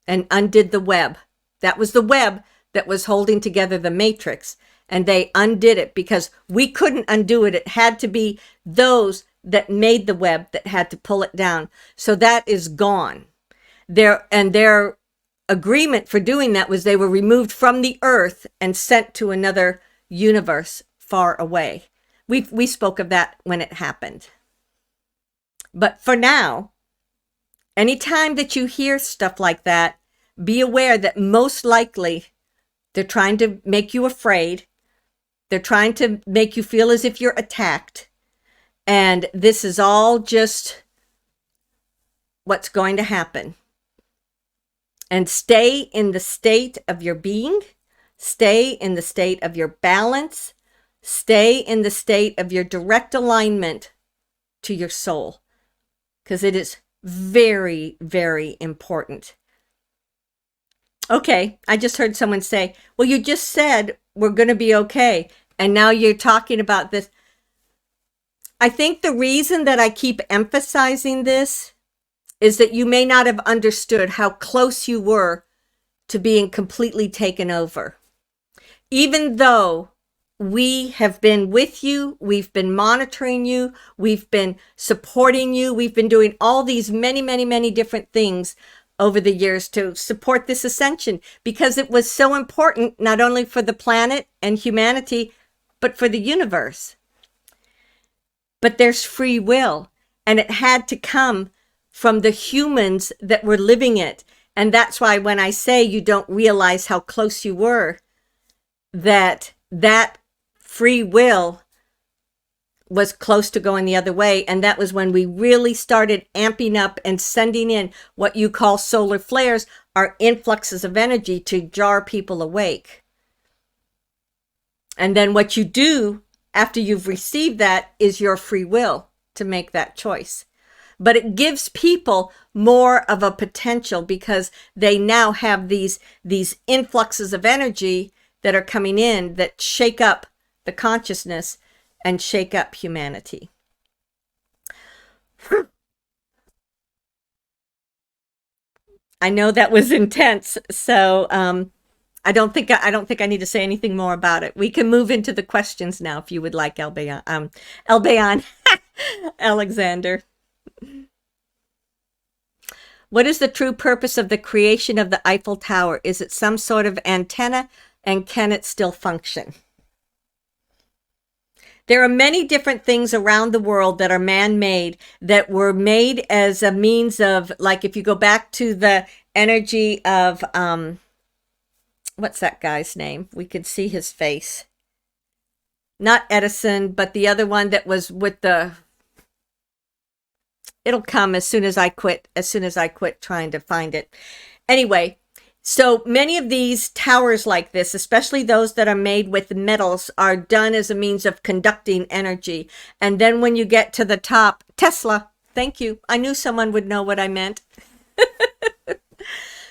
and undid the web. That was the web that was holding together the matrix. And they undid it because we couldn't undo it. It had to be those that made the web that had to pull it down. So that is gone. Their agreement for doing that was they were removed from the earth and sent to another universe far away. We spoke of that when it happened. But for now, anytime that you hear stuff like that, be aware that most likely they're trying to make you afraid. They're trying to make you feel as if you're attacked. And this is all just what's going to happen. And stay in the state of your being. Stay in the state of your balance. Stay in the state of your direct alignment to your soul. Because it is very, very important. Okay, I just heard someone say, well, you just said we're going to be okay. And now you're talking about this. I think the reason that I keep emphasizing this is that you may not have understood how close you were to being completely taken over. Even though we have been with you, we've been monitoring you, we've been supporting you, we've been doing all these many, many, many different things over the years to support this ascension, because it was so important, not only for the planet and humanity, but for the universe. But there's free will, and it had to come from the humans that were living it. And that's why when I say you don't realize how close you were, that free will was close to going the other way. And that was when we really started amping up and sending in what you call solar flares, our influxes of energy to jar people awake. And then what you do after you've received that is your free will to make that choice. But it gives people more of a potential because they now have these influxes of energy that are coming in that shake up the consciousness and shake up humanity. I know that was intense, so I don't think I need to say anything more about it. We can move into the questions now if you would like, Albayan Alexander. What is the true purpose of the creation of the Eiffel Tower? Is it some sort of antenna, and can it still function? There are many different things around the world that are man-made, that were made as a means of, like if you go back to the energy of, what's that guy's name? We could see his face. Not Edison, but the other one that was with the... It'll come as soon as I quit trying to find it. Anyway, so many of these towers like this, especially those that are made with metals, are done as a means of conducting energy. And then when you get to the top, Tesla, thank you. I knew someone would know what I meant.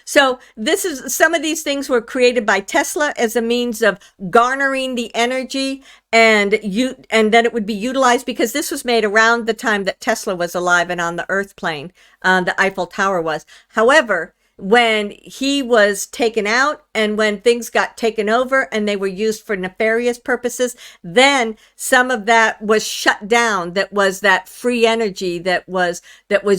So some of these things were created by Tesla as a means of garnering the energy, and then it would be utilized, because this was made around the time that Tesla was alive and on the Earth plane, the Eiffel Tower was. However, when he was taken out and when things got taken over and they were used for nefarious purposes, then some of that was shut down. That was that free energy that was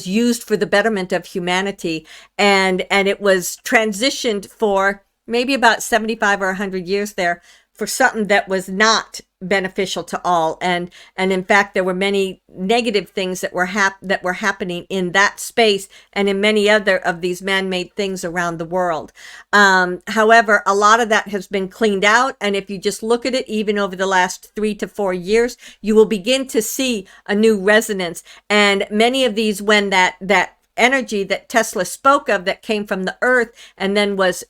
used for the betterment of humanity. And it was transitioned for maybe about 75 or 100 years there for something that was not beneficial to all, and in fact there were many negative things that were happening in that space and in many other of these man-made things around the world. However, a lot of that has been cleaned out, and if you just look at it even over the last 3 to 4 years, you will begin to see a new resonance. And many of these, when that energy that Tesla spoke of that came from the earth and then was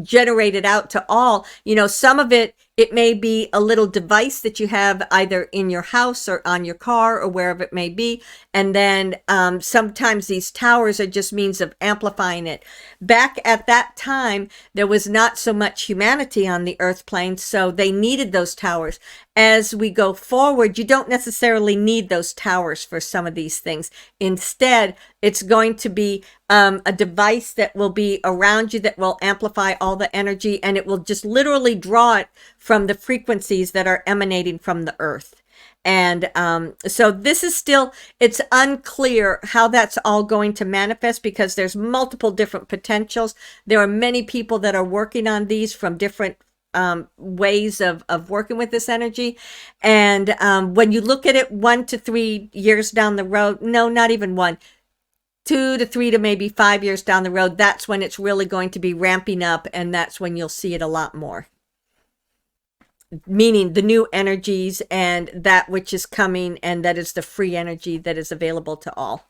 generated out to all, some of it may be a little device that you have either in your house or on your car or wherever it may be. And then sometimes these towers are just means of amplifying it. Back at that time, there was not so much humanity on the earth plane, so they needed those towers. As we go forward, you don't necessarily need those towers for some of these things. Instead, it's going to be a device that will be around you that will amplify all the energy, and it will just literally draw it from the frequencies that are emanating from the earth. And so this is still, it's unclear how that's all going to manifest because there's multiple different potentials. There are many people that are working on these from different ways of working with this energy. And when you look at it 1 to 3 years down the road, no, not even 1, 2 to 3 to maybe 5 years down the road, that's when it's really going to be ramping up, and that's when you'll see it a lot more. Meaning the new energies and that which is coming, and that is the free energy that is available to all.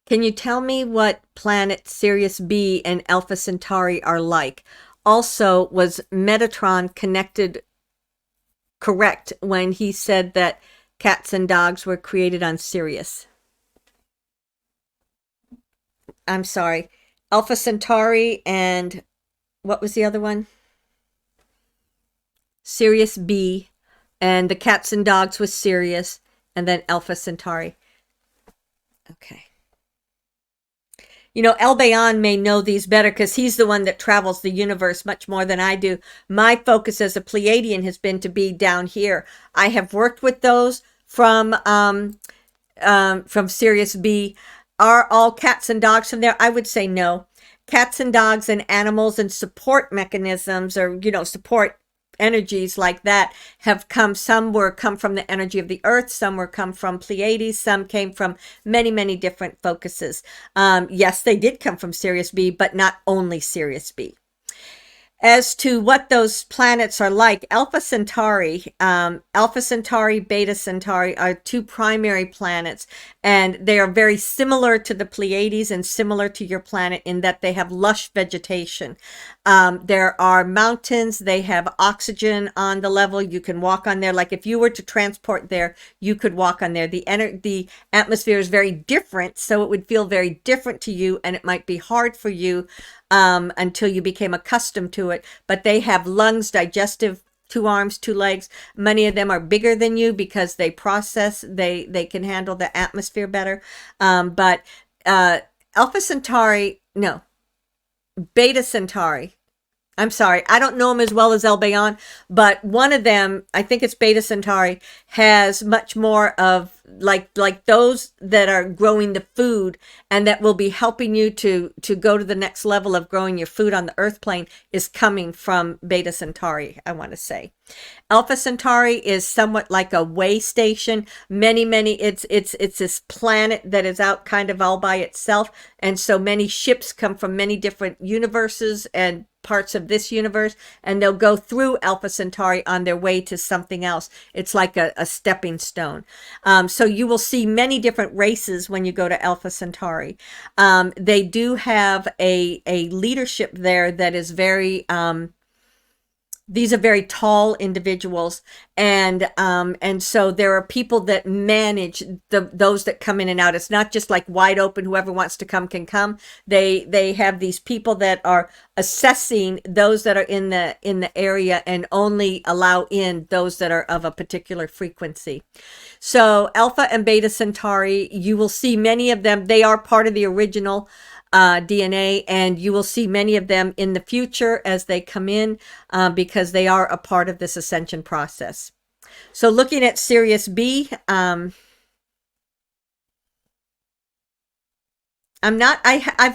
Can you tell me what planet Sirius B and Alpha Centauri are like? Also, was Metatron correct when he said that cats and dogs were created on Sirius? I'm sorry. Alpha Centauri and what was the other one? Sirius B, and the cats and dogs was Sirius, and then Alpha Centauri. Okay. Elbayon may know these better because he's the one that travels the universe much more than I do. My focus as a Pleiadian has been to be down here. I have worked with those from Sirius B. Are all cats and dogs from there? I would say no. Cats and dogs and animals and support mechanisms, or support energies like that, have come. Some come from the energy of the earth, some come from Pleiades, some came from many, many different focuses. Yes, they did come from Sirius B, but not only Sirius B. As to what those planets are like, Alpha Centauri, Beta Centauri are 2 primary planets, and they are very similar to the Pleiades and similar to your planet in that they have lush vegetation. There are mountains, they have oxygen on the level, you can walk on there. Like if you were to transport there, you could walk on there. The atmosphere is very different, so it would feel very different to you, and it might be hard for you until you became accustomed to it. But they have lungs, digestive, 2 arms, 2 legs. Many of them are bigger than you because they process, they can handle the atmosphere better. But Alpha Centauri, no, Beta Centauri. I'm sorry, I don't know them as well as Elbayon, but one of them, I think it's Beta Centauri, has much more of like those that are growing the food and that will be helping you to go to the next level of growing your food on the earth plane is coming from Beta Centauri, I want to say. Alpha Centauri is somewhat like a way station. It's this planet that is out kind of all by itself, and so many ships come from many different universes and parts of this universe, and they'll go through Alpha Centauri on their way to something else. It's like a stepping stone. So you will see many different races when you go to Alpha Centauri. They do have a leadership there that is very these are very tall individuals, and so there are people that manage those that come in and out. It's not just like wide open, whoever wants to come can come. They have these people that are assessing those that are in the area and only allow in those that are of a particular frequency. So Alpha and Beta Centauri, you will see many of them. They are part of the original DNA, and you will see many of them in the future as they come in because they are a part of this ascension process. So looking at Sirius B, I've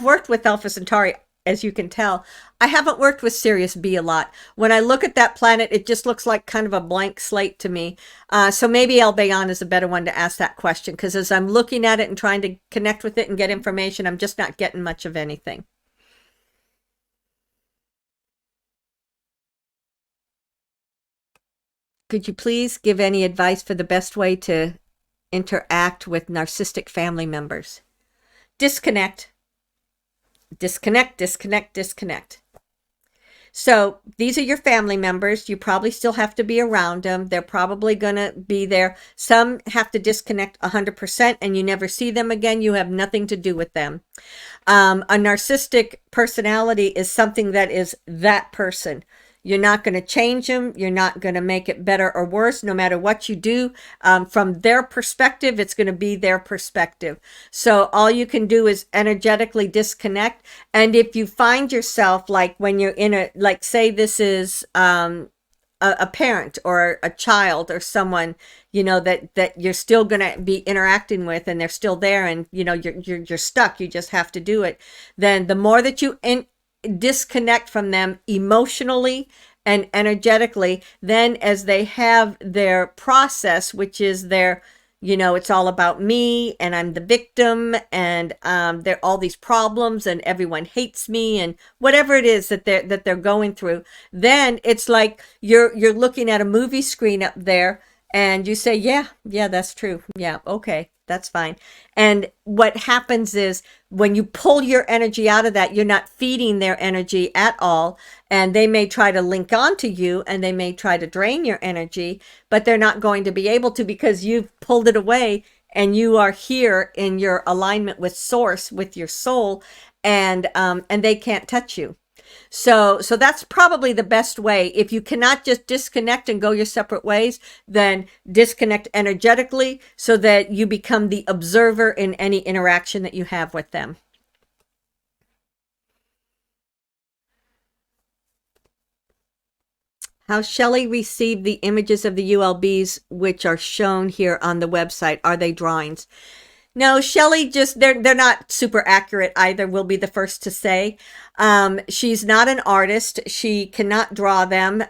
worked with Alpha Centauri as you can tell. I haven't worked with Sirius B a lot. When I look at that planet, it just looks like kind of a blank slate to me. So maybe Albayan is a better one to ask that question, because as I'm looking at it and trying to connect with it and get information, I'm just not getting much of anything. Could you please give any advice for the best way to interact with narcissistic family members? Disconnect. Disconnect, disconnect, disconnect. So these are your family members. You probably still have to be around them. They're probably going to be there. Some have to disconnect 100% and you never see them again. You have nothing to do with them. A narcissistic personality is something that is that person. You're not going to change them. You're not going to make it better or worse, no matter what you do. From their perspective, it's going to be their perspective. So all you can do is energetically disconnect. And if you find yourself, like when you're in a, like say this is a parent or a child or someone, you know, that you're still going to be interacting with and they're still there and, you know, you're stuck. You just have to do it. Then the more that you disconnect from them emotionally and energetically, then as they have their process, which is their, you know, it's all about me and I'm the victim and there are all these problems and everyone hates me and whatever it is that they're going through, then it's like you're looking at a movie screen up there and you say, yeah, that's true. Yeah, okay. That's fine. And what happens is when you pull your energy out of that, you're not feeding their energy at all. And they may try to link onto you and they may try to drain your energy, but they're not going to be able to because you've pulled it away and you are here in your alignment with source, with your soul, and they can't touch you. So that's probably the best way. If you cannot just disconnect and go your separate ways, then disconnect energetically so that you become the observer in any interaction that you have with them. How Shelly received the images of the ULBs, which are shown here on the website. Are they drawings? No, Shelly just, they're not super accurate either, will be the first to say. She's not an artist. She cannot draw them.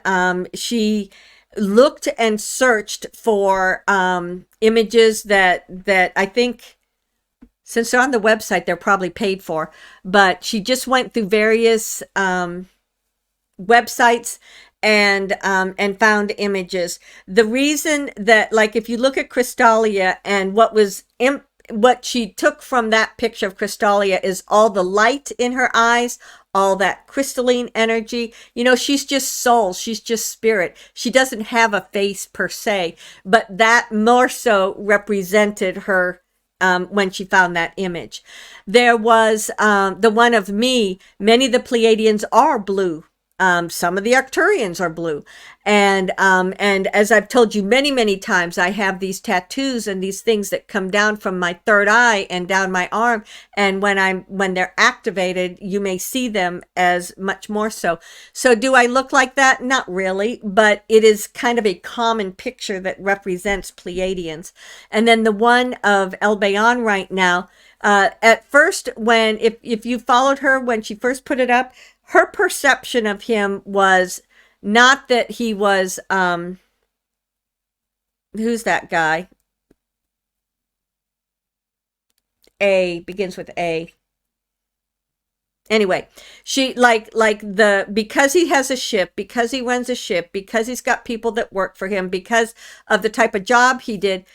She looked and searched for images that I think, since they're on the website, they're probably paid for. But she just went through various websites and found images. The reason that, like, if you look at Crystallia and what she took from that picture of Crystallia is all the light in her eyes, all that crystalline energy. You know, she's just soul. She's just spirit. She doesn't have a face per se, but that more so represented her when she found that image. There was the one of me. Many of the Pleiadians are blue. Some of the Arcturians are blue. And as I've told you many, many times, I have these tattoos and these things that come down from my third eye and down my arm. And when they're activated, you may see them as much more so. So do I look like that? Not really, but it is kind of a common picture that represents Pleiadians. And then the one of Albayan right now, at first, if you followed her when she first put it up, her perception of him was not that he was, who's that guy? Begins with A. Anyway, she because he has a ship, because he runs a ship, because he's got people that work for him, because of the type of job he did,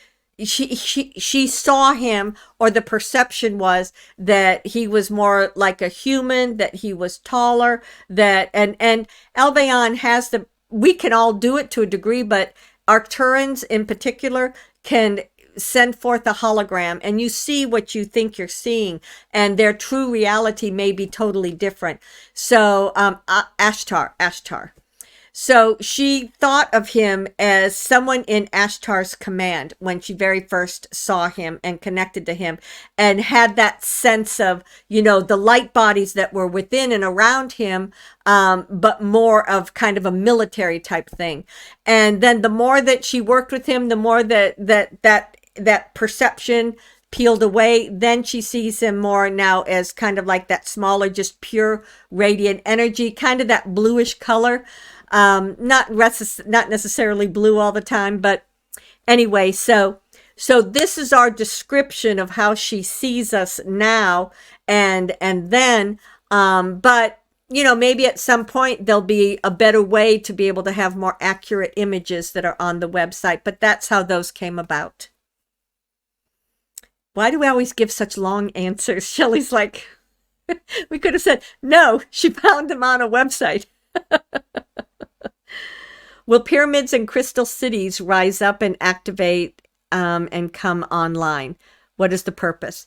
she saw him, or the perception was that he was more like a human, that he was taller, and Albayan has we can all do it to a degree, but Arcturians in particular can send forth a hologram and you see what you think you're seeing, and their true reality may be totally different. So Ashtar. So she thought of him as someone in Ashtar's command when she very first saw him and connected to him, and had that sense of, you know, the light bodies that were within and around him, but more of kind of a military type thing. And then the more that she worked with him, the more that perception peeled away. Then she sees him more now as kind of like that smaller, just pure radiant energy, kind of that bluish color. Not necessarily blue all the time, but anyway, so this is our description of how she sees us now, and then, but you know, maybe at some point there'll be a better way to be able to have more accurate images that are on the website, but that's how those came about. Why do we always give such long answers? Shelly's like, we could have said, no, she found them on a website. Will pyramids and crystal cities rise up and activate and come online? What is the purpose?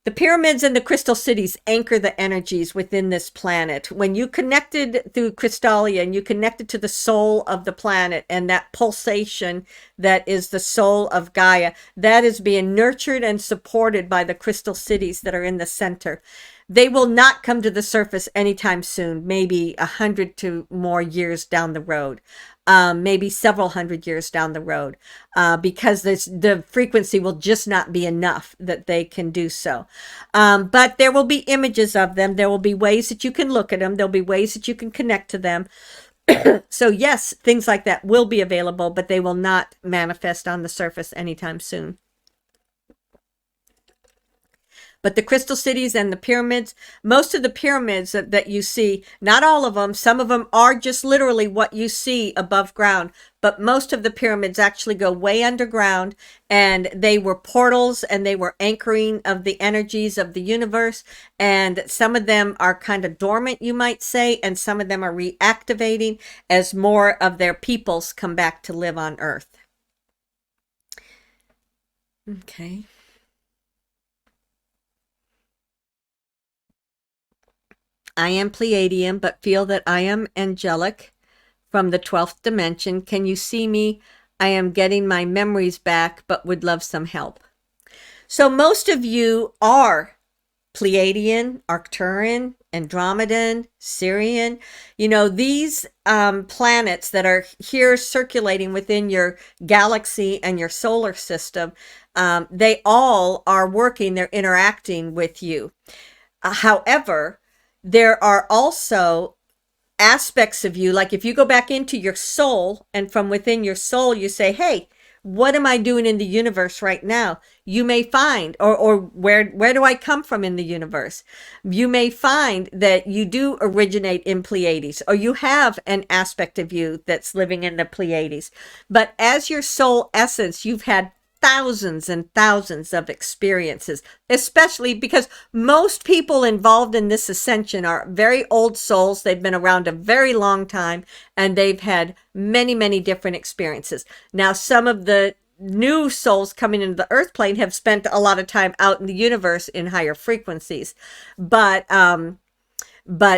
The pyramids and the crystal cities anchor the energies within this planet. When you connected through Crystallia and you connected to the soul of the planet and that pulsation that is the soul of Gaia, that is being nurtured and supported by the crystal cities that are in the center. They will not come to the surface anytime soon, maybe 100 to more years down the road. Maybe several hundred years down the road, because the frequency will just not be enough that they can do so. But there will be images of them. There will be ways that you can look at them. There'll be ways that you can connect to them. So yes, things like that will be available, but they will not manifest on the surface anytime soon. But the crystal cities and the pyramids, most of the pyramids that you see, not all of them, some of them are just literally what you see above ground, but most of the pyramids actually go way underground, and they were portals and they were anchoring of the energies of the universe, and some of them are kind of dormant, you might say, and some of them are reactivating as more of their peoples come back to live on Earth. Okay. I am Pleiadean, but feel that I am angelic from the 12th dimension. Can you see me? I am getting my memories back, but would love some help. So most of you are Pleiadean, Arcturian, Andromedan, Sirian. You know, these planets that are here circulating within your galaxy and your solar system, they all are working, they're interacting with you. However, there are also aspects of you, like if you go back into your soul and from within your soul you say, hey, what am I doing in the universe right now? You may find, or where do I come from in the universe? You may find that you do originate in Pleiades, or you have an aspect of you that's living in the Pleiades. But as your soul essence, you've had thousands and thousands of experiences, especially because most people involved in this ascension are very old souls. They've been around a very long time, and they've had many, many different experiences. Now, some of the new souls coming into the earth plane have spent a lot of time out in the universe in higher frequencies. But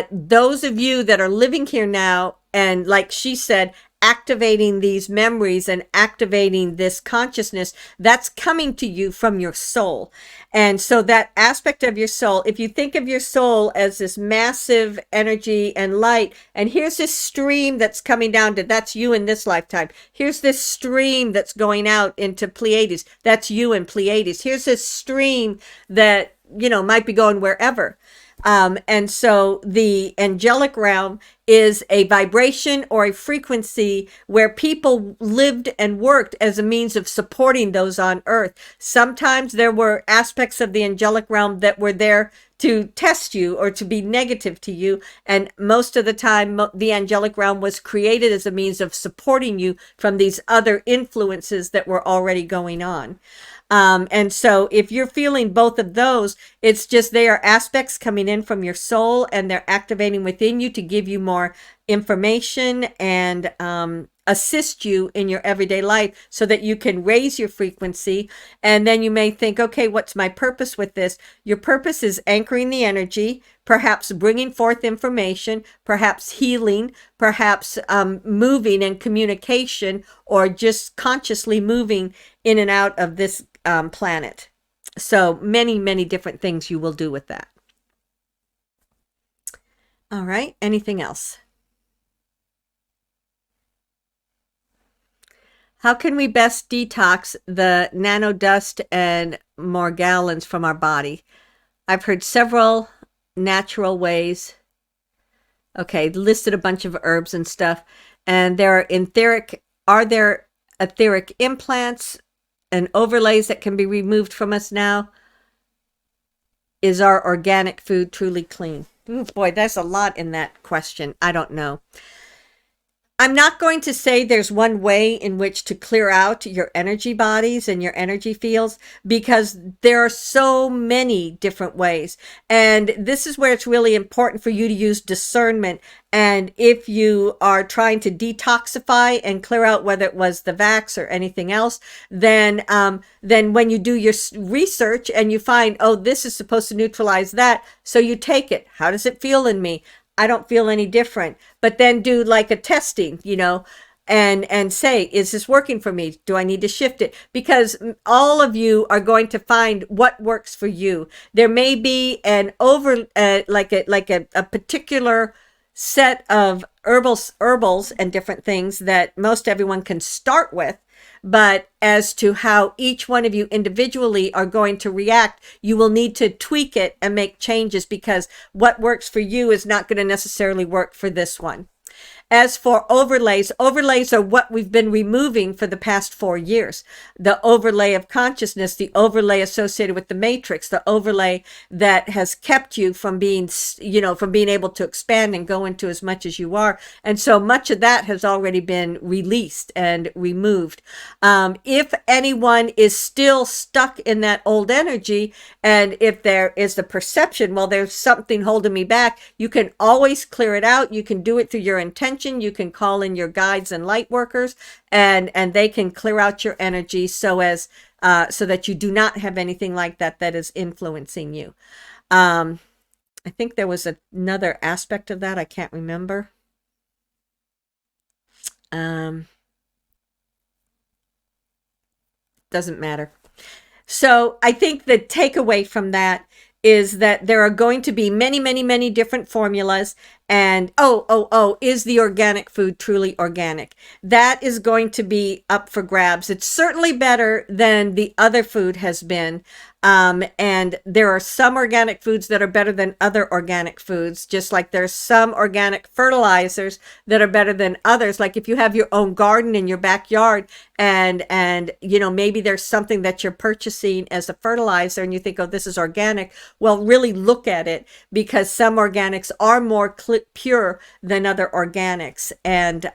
those of you that are living here now, and like she said, activating these memories and activating this consciousness, that's coming to you from your soul. And so that aspect of your soul, if you think of your soul as this massive energy and light, and here's this stream that's coming down to, that's you in this lifetime. Here's this stream that's going out into Pleiades. That's you in Pleiades. Here's this stream that, you know, might be going wherever. And so the angelic realm is a vibration or a frequency where people lived and worked as a means of supporting those on earth. Sometimes there were aspects of the angelic realm that were there to test you or to be negative to you. And most of the time, the angelic realm was created as a means of supporting you from these other influences that were already going on. And so if you're feeling both of those, it's just they are aspects coming in from your soul, and they're activating within you to give you more information and assist you in your everyday life so that you can raise your frequency. And then you may think, okay, what's my purpose with this? Your purpose is anchoring the energy, perhaps bringing forth information, perhaps healing, perhaps moving and communication, or just consciously moving in and out of this planet. So many, many different things you will do with that. All right. Anything else? How can we best detox the nanodust and morgellons from our body? I've heard several natural ways. Okay, listed a bunch of herbs and stuff. And are there etheric implants and overlays that can be removed from us now? Is our organic food truly clean? Ooh, boy, there's a lot in that question. I don't know. I'm not going to say there's one way in which to clear out your energy bodies and your energy fields, because there are so many different ways. And this is where it's really important for you to use discernment. And if you are trying to detoxify and clear out, whether it was the vax or anything else, then when you do your research and you find, oh, this is supposed to neutralize that, so you take it. How does it feel in me? I don't feel any different. But then do like a testing, and say, is this working for me? Do I need to shift it? Because all of you are going to find what works for you. There may be an a particular set of herbals and different things that most everyone can start with. But as to how each one of you individually are going to react, you will need to tweak it and make changes, because what works for you is not going to necessarily work for this one. As for overlays are what we've been removing for the past 4 years. The overlay of consciousness, the overlay associated with the matrix, the overlay that has kept you from being, from being able to expand and go into as much as you are. And so much of that has already been released and removed. If anyone is still stuck in that old energy, and if there is the perception, well, there's something holding me back, you can always clear it out. You can do it through your intention. You can call in your guides and light workers, and they can clear out your energy so that you do not have anything like that is influencing you. I think there was another aspect of that. I can't remember. Doesn't matter. So I think the takeaway from that is that there are going to be many, many, many different formulas. And is the organic food truly organic? That is going to be up for grabs. It's certainly better than the other food has been. And there are some organic foods that are better than other organic foods, just like there's some organic fertilizers that are better than others. Like if you have your own garden in your backyard, and maybe there's something that you're purchasing as a fertilizer and you think, oh, this is organic. Well, really look at it, because some organics are more pure than other organics. And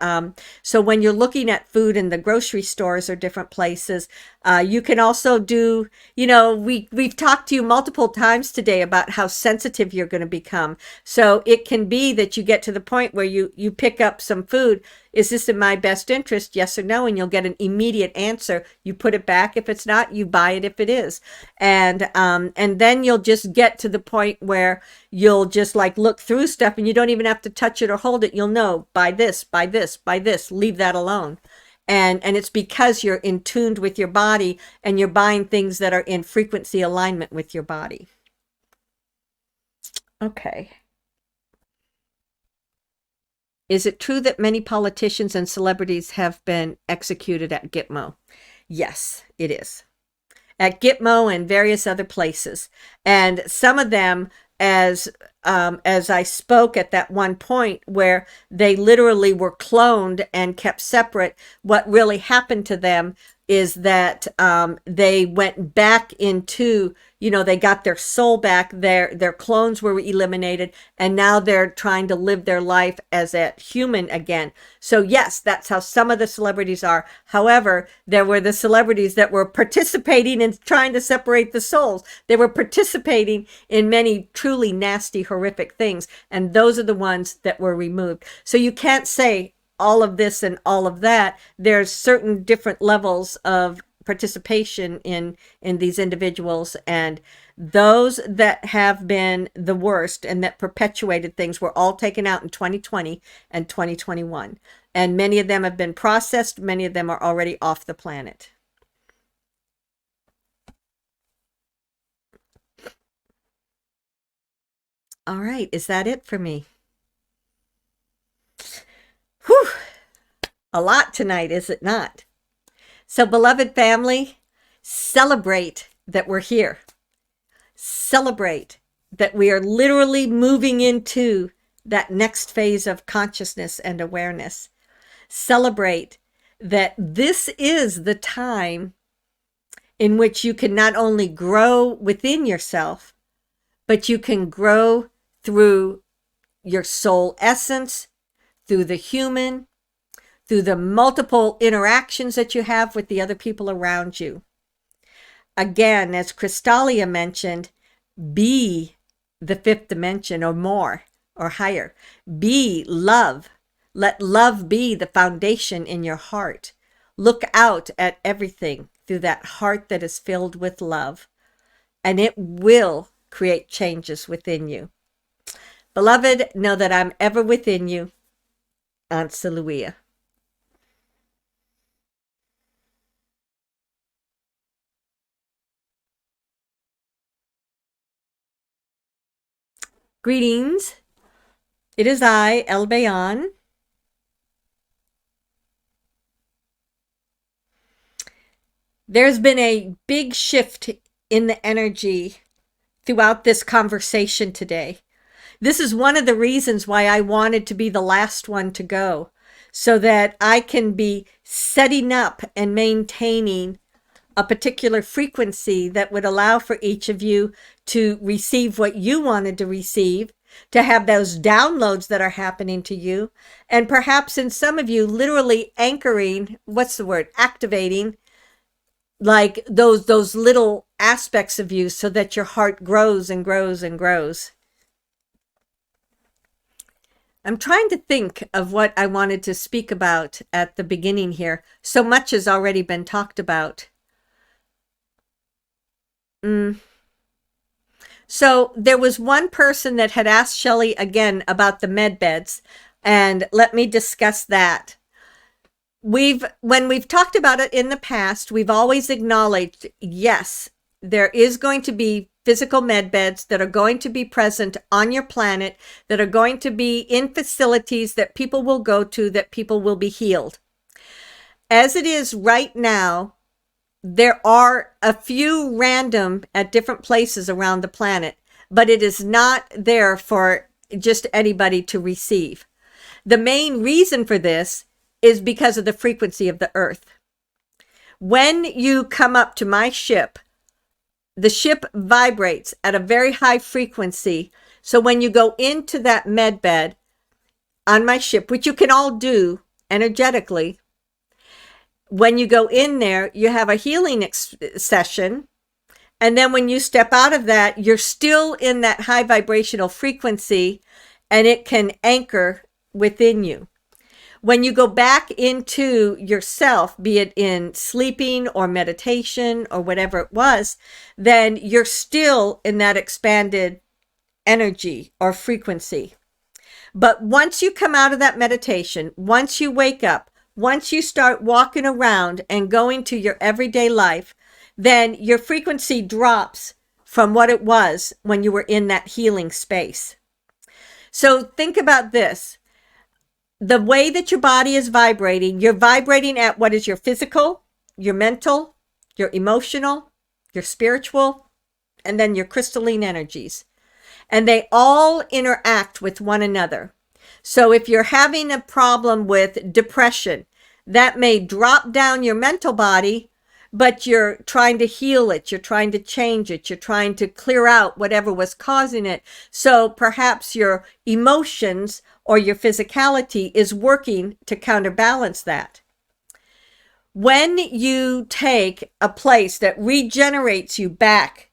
so when you're looking at food in the grocery stores or different places, you can also do, we've talked to you multiple times today about how sensitive you're going to become. So it can be that you get to the point where you pick up some food. Is this in my best interest? Yes or no? And you'll get an immediate answer. You put it back. If it's not, you buy it if it is. And then you'll just get to the point where you'll just like look through stuff and you don't even have to touch it or hold it. You'll know, buy this, buy this, buy this, leave that alone. And it's because you're in tuned with your body and you're buying things that are in frequency alignment with your body. Okay. Is it true that many politicians and celebrities have been executed at Gitmo? Yes, it is. At Gitmo and various other places. And some of them, as I spoke at that one point where they literally were cloned and kept separate, what really happened to them is that they went back into, they got their soul back, their clones were eliminated, and now they're trying to live their life as a human again. So yes, that's how some of the celebrities are. However, there were the celebrities that were participating in trying to separate the souls. They were participating in many truly nasty, horrific things, and those are the ones that were removed. So you can't say all of this and all of that. There's certain different levels of participation in these individuals, and those that have been the worst and that perpetuated things were all taken out in 2020 and 2021, and many of them have been processed. Many of them are already off the planet. All right, is that it for me? Whew. A lot tonight, is it not? So, beloved family, celebrate that we're here. Celebrate that we are literally moving into that next phase of consciousness and awareness. Celebrate that this is the time in which you can not only grow within yourself, but you can grow through your soul essence, through the human, through the multiple interactions that you have with the other people around you. Again, as Crystallia mentioned, be the fifth dimension or more or higher. Be love. Let love be the foundation in your heart. Look out at everything through that heart that is filled with love, and it will create changes within you. Beloved, know that I'm ever within you. Aunt Siluia. Greetings. It is I, El Bayan. There's been a big shift in the energy throughout this conversation today. This is one of the reasons why I wanted to be the last one to go, so that I can be setting up and maintaining a particular frequency that would allow for each of you to receive what you wanted to receive, to have those downloads that are happening to you, and perhaps in some of you literally anchoring, activating, like those little aspects of you so that your heart grows and grows and grows. I'm trying to think of what I wanted to speak about at the beginning here. So much has already been talked about. So there was one person that had asked Shelly again about the medbeds, and let me discuss that. When we've talked about it in the past, we've always acknowledged, yes, there is going to be physical medbeds that are going to be present on your planet, that are going to be in facilities that people will go to, that people will be healed. As it is right now, there are a few random at different places around the planet, but it is not there for just anybody to receive. The main reason for this is because of the frequency of the earth. When you come up to my ship, the ship vibrates at a very high frequency. So when you go into that medbed on my ship, which you can all do energetically, when you go in there, you have a healing session. And then when you step out of that, you're still in that high vibrational frequency, and it can anchor within you. When you go back into yourself, be it in sleeping or meditation or whatever it was, then you're still in that expanded energy or frequency. But once you come out of that meditation, once you wake up, once you start walking around and going to your everyday life, then your frequency drops from what it was when you were in that healing space. So think about this. The way that your body is vibrating, you're vibrating at what is your physical, your mental, your emotional, your spiritual, and then your crystalline energies. And they all interact with one another. So if you're having a problem with depression, that may drop down your mental body, but you're trying to heal it, you're trying to change it, you're trying to clear out whatever was causing it. So perhaps your emotions or your physicality is working to counterbalance that. When you take a place that regenerates you back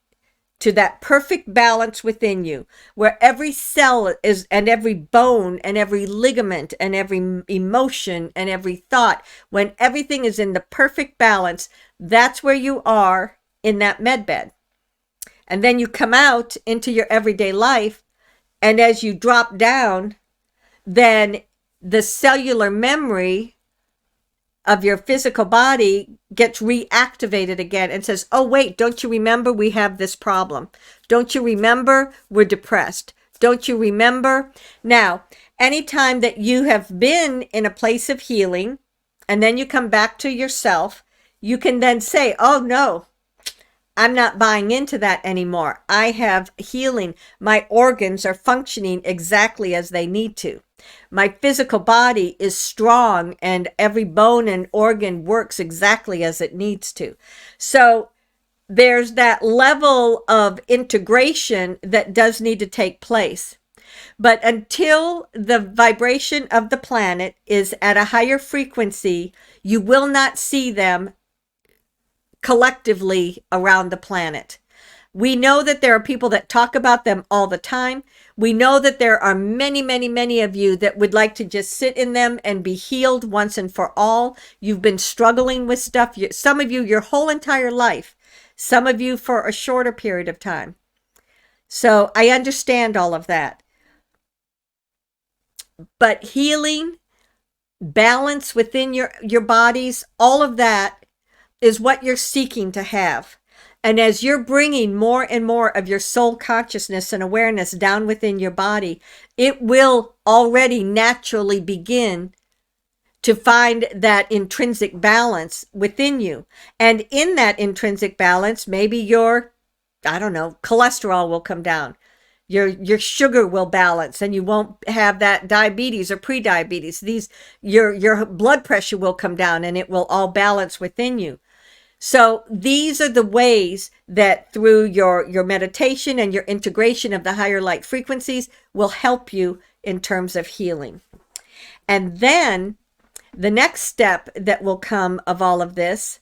to that perfect balance within you, where every cell is, and every bone and every ligament and every emotion and every thought, when everything is in the perfect balance, that's where you are in that medbed. And then you come out into your everyday life, and as you drop down, then the cellular memory of your physical body gets reactivated again and says, oh, wait, don't you remember we have this problem? Don't you remember we're depressed? Don't you remember? Now, anytime that you have been in a place of healing and then you come back to yourself, you can then say, oh no, I'm not buying into that anymore. I have healing. My organs are functioning exactly as they need to. My physical body is strong and every bone and organ works exactly as it needs to. So there's that level of integration that does need to take place. But until the vibration of the planet is at a higher frequency, you will not see them collectively around the planet. We know that there are people that talk about them all the time. We know that there are many, many, many of you that would like to just sit in them and be healed once and for all. You've been struggling with stuff. Some of you your whole entire life. Some of you for a shorter period of time. So I understand all of that. But healing, balance within your bodies, all of that is what you're seeking to have. And as you're bringing more and more of your soul consciousness and awareness down within your body, it will already naturally begin to find that intrinsic balance within you. And in that intrinsic balance, maybe your, I don't know, cholesterol will come down. Your sugar will balance and you won't have that diabetes or pre-diabetes. Your blood pressure will come down and it will all balance within you. So these are the ways that through your meditation and your integration of the higher light frequencies will help you in terms of healing. And then the next step that will come of all of this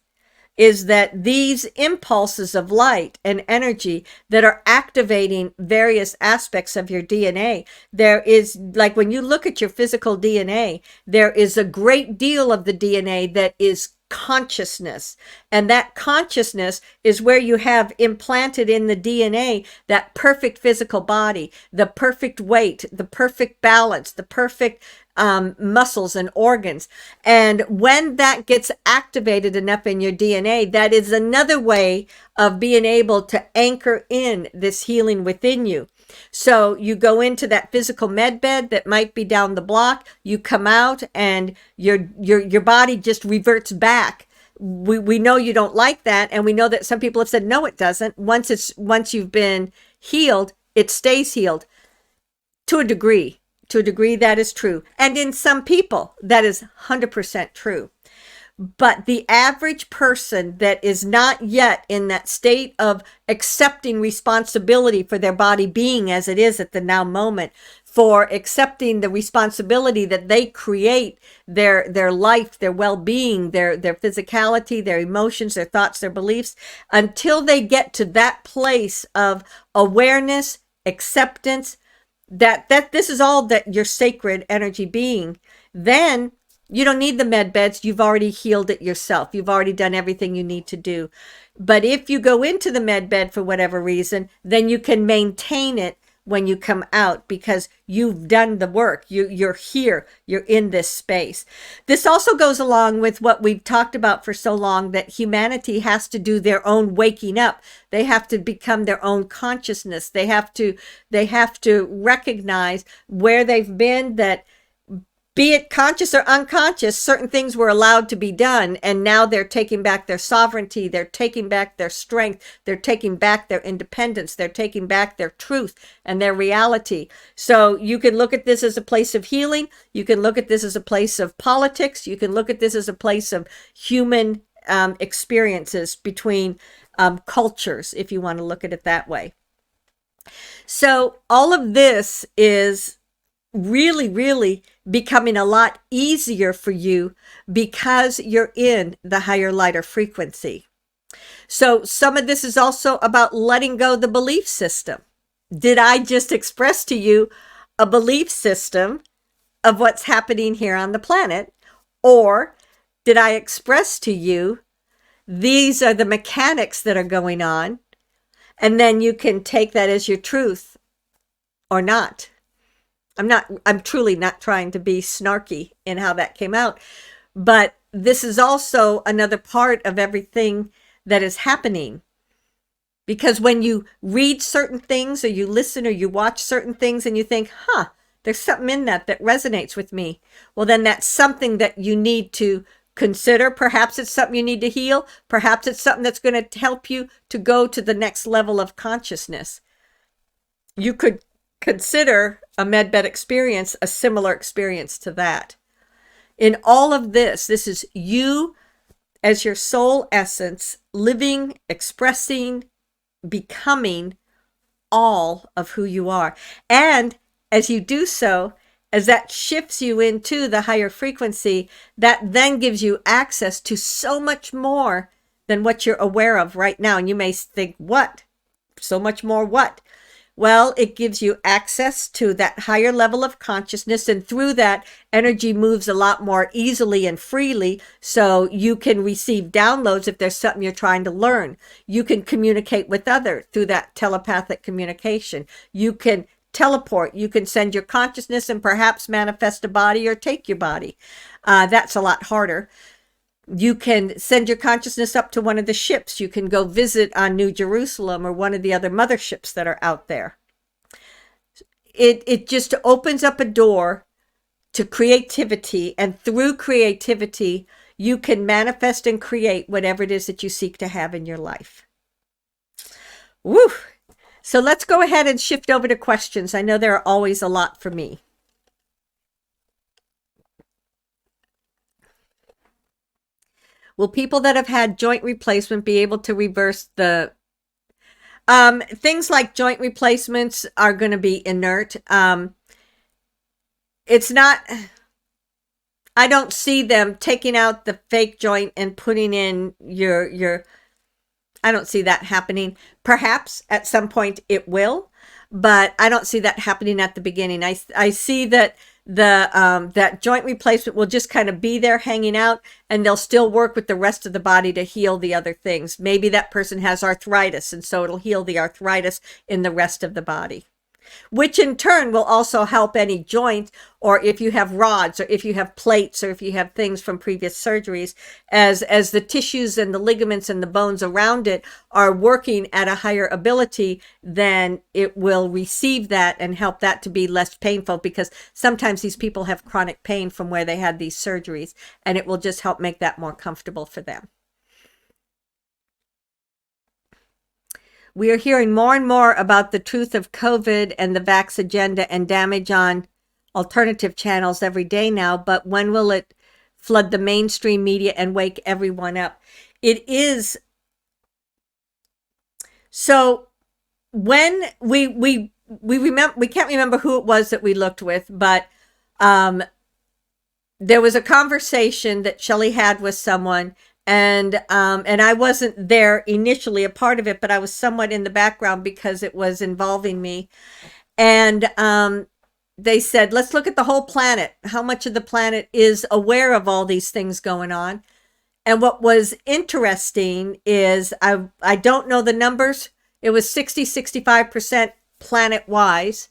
is that these impulses of light and energy that are activating various aspects of your DNA, there is, like when you look at your physical DNA, there is a great deal of the DNA that is consciousness. And that consciousness is where you have implanted in the DNA that perfect physical body, the perfect weight, the perfect balance, the perfect muscles and organs. And when that gets activated enough in your DNA, that is another way of being able to anchor in this healing within you. So you go into that physical med bed that might be down the block, you come out and your body just reverts back. We know you don't like that, and we know that some people have said no, it doesn't. Once you've been healed, it stays healed. To a degree that is true. And in some people that is 100% true. But the average person that is not yet in that state of accepting responsibility for their body being as it is at the now moment, for accepting the responsibility that they create their life, their well-being, their physicality, their emotions, their thoughts, their beliefs, until they get to that place of awareness, acceptance, that this is all that your sacred energy being, then you don't need the med beds. You've already healed it yourself. You've already done everything you need to do. But if you go into the med bed for whatever reason, then you can maintain it when you come out because you've done the work. You're here. You're in this space. This also goes along with what we've talked about for so long, that humanity has to do their own waking up. They have to become their own consciousness. They have to recognize where they've been, that be it conscious or unconscious, certain things were allowed to be done, and now they're taking back their sovereignty, they're taking back their strength, they're taking back their independence, they're taking back their truth and their reality. So you can look at this as a place of healing, you can look at this as a place of politics, you can look at this as a place of human experiences between cultures, if you want to look at it that way. So all of this is really becoming a lot easier for you because you're in the higher, lighter frequency. So some of this is also about letting go the belief system. Did I just express to you a belief system of what's happening here on the planet? Or did I express to you, these are the mechanics that are going on, and then you can take that as your truth or not? I'm truly not trying to be snarky in how that came out, but this is also another part of everything that is happening. Because when you read certain things or you listen or you watch certain things and you think, there's something in that resonates with me, well, then that's something that you need to consider. Perhaps it's something you need to heal. Perhaps it's something that's going to help you to go to the next level of consciousness. You could consider a medbed experience a similar experience to that. In all of this, this is you as your soul essence, living, expressing, becoming all of who you are. And as you do so, as that shifts you into the higher frequency, that then gives you access to so much more than what you're aware of right now. And you may think, what? So much more what? Well, it gives you access to that higher level of consciousness, and through that, energy moves a lot more easily and freely, so you can receive downloads if there's something you're trying to learn. You can communicate with others through that telepathic communication. You can teleport. You can send your consciousness and perhaps manifest a body or take your body. That's a lot harder. You can send your consciousness up to one of the ships. You can go visit on New Jerusalem or one of the other motherships that are out there. It just opens up a door to creativity, and through creativity, you can manifest and create whatever it is that you seek to have in your life. Woo! So let's go ahead and shift over to questions. I know there are always a lot for me. Will people that have had joint replacement be able to reverse the... things like joint replacements are going to be inert. It's not... I don't see them taking out the fake joint and putting in your... I don't see that happening. Perhaps at some point it will, but I don't see that happening at the beginning. I see that that joint replacement will just kind of be there hanging out, and they'll still work with the rest of the body to heal the other things. Maybe that person has arthritis, and so it'll heal the arthritis in the rest of the body, which in turn will also help any joint, or if you have rods, or if you have plates, or if you have things from previous surgeries, as the tissues and the ligaments and the bones around it are working at a higher ability, then it will receive that and help that to be less painful, because sometimes these people have chronic pain from where they had these surgeries, and it will just help make that more comfortable for them. We are hearing more and more about the truth of COVID and the vax agenda and damage on alternative channels every day now, but when will it flood the mainstream media and wake everyone up? It is. So when we remember, we can't remember who it was that we looked with, but there was a conversation that Shelly had with someone, and I wasn't there initially a part of it, but I was somewhat in the background because it was involving me. And they said, let's look at the whole planet. How much of the planet is aware of all these things going on? And what was interesting is, I don't know the numbers. It was 65% planet-wise.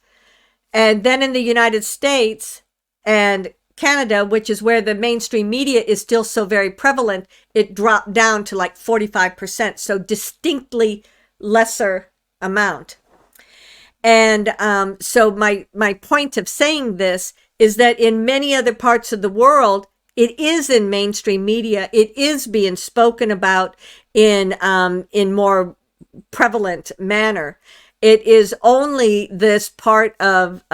And then in the United States and Canada, which is where the mainstream media is still so very prevalent, it dropped down to like 45%, so distinctly lesser amount. And so my point of saying this is that in many other parts of the world, it is in mainstream media. It is being spoken about in more prevalent manner. It is only this part of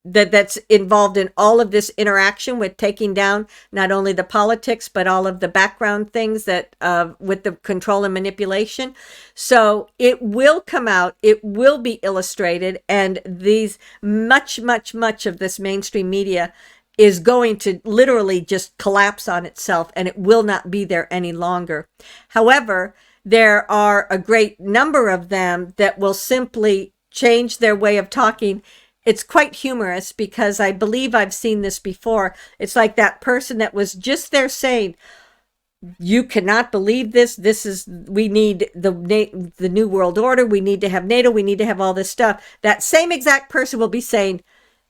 that's involved in all of this interaction with taking down not only the politics, but all of the background things that with the control and manipulation. So it will come out, it will be illustrated, and these much of this mainstream media is going to literally just collapse on itself, and it will not be there any longer. However, there are a great number of them that will simply change their way of talking. It's quite humorous because I believe I've seen this before. It's like that person that was just there saying, you cannot believe this. This is, we need the New World Order. We need to have NATO. We need to have all this stuff. That same exact person will be saying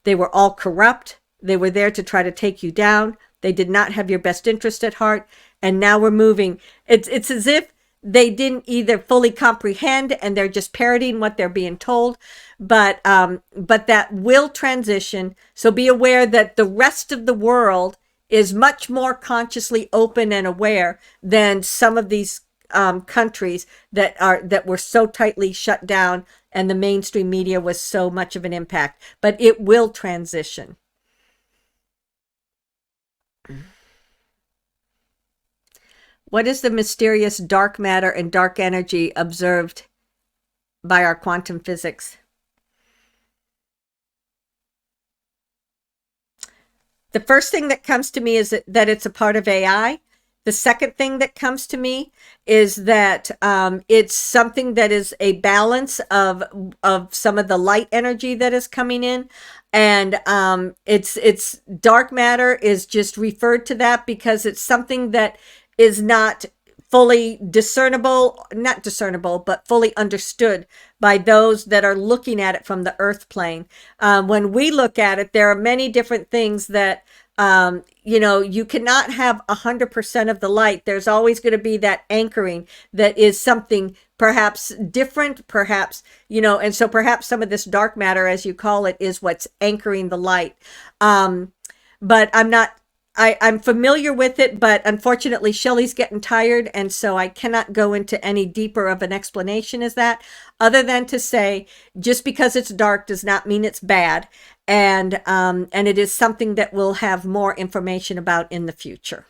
they were all corrupt. They were there to try to take you down. They did not have your best interest at heart. And now we're moving. It's as if they didn't either fully comprehend and they're just parroting what they're being told, but that will transition. So be aware that the rest of the world is much more consciously open and aware than some of these countries that were so tightly shut down and the mainstream media was so much of an impact. But it will transition. What is the mysterious dark matter and dark energy observed by our quantum physics? The first thing that comes to me is that it's a part of AI. The second thing that comes to me is that it's something that is a balance of some of the light energy that is coming in. And it's dark matter is just referred to that because it's something that is not fully not discernible, but fully understood by those that are looking at it from the earth plane. When we look at it, there are many different things that, you cannot have 100% of the light. There's always going to be that anchoring that is something perhaps different, perhaps, and so perhaps some of this dark matter, as you call it, is what's anchoring the light. But I'm familiar with it, but unfortunately Shelly's getting tired, and so I cannot go into any deeper of an explanation as that, other than to say just because it's dark does not mean it's bad, and it is something that we'll have more information about in the future.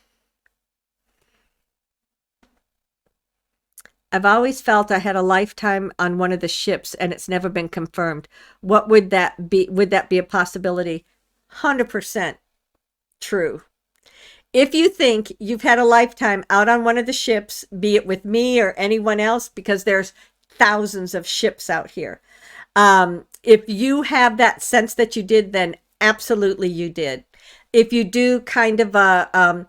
I've always felt I had a lifetime on one of the ships, and it's never been confirmed. What would that be? Would that be a possibility? 100% true. If you think you've had a lifetime out on one of the ships, be it with me or anyone else, because there's thousands of ships out here. If you have that sense that you did, then absolutely you did. If you do kind of a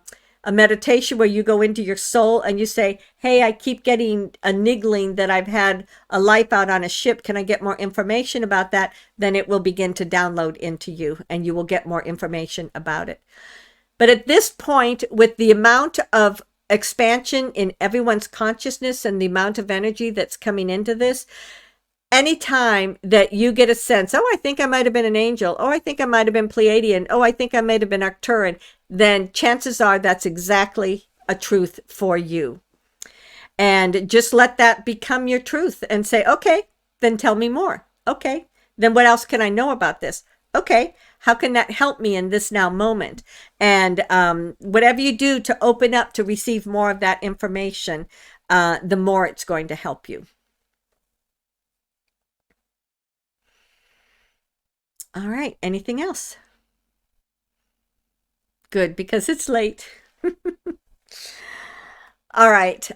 meditation where you go into your soul and you say, hey, I keep getting a niggling that I've had a life out on a ship. Can I get more information about that? Then it will begin to download into you and you will get more information about it. But at this point, with the amount of expansion in everyone's consciousness and the amount of energy that's coming into this, anytime that you get a sense, oh, I think I might have been an angel, oh, I think I might have been Pleiadean, oh, I think I might have been Arcturan, then chances are that's exactly a truth for you. And just let that become your truth and say, okay, then tell me more. Okay, then what else can I know about this? Okay, how can that help me in this now moment? And whatever you do to open up to receive more of that information, the more it's going to help you. All right, anything else? Good, because it's late. All right.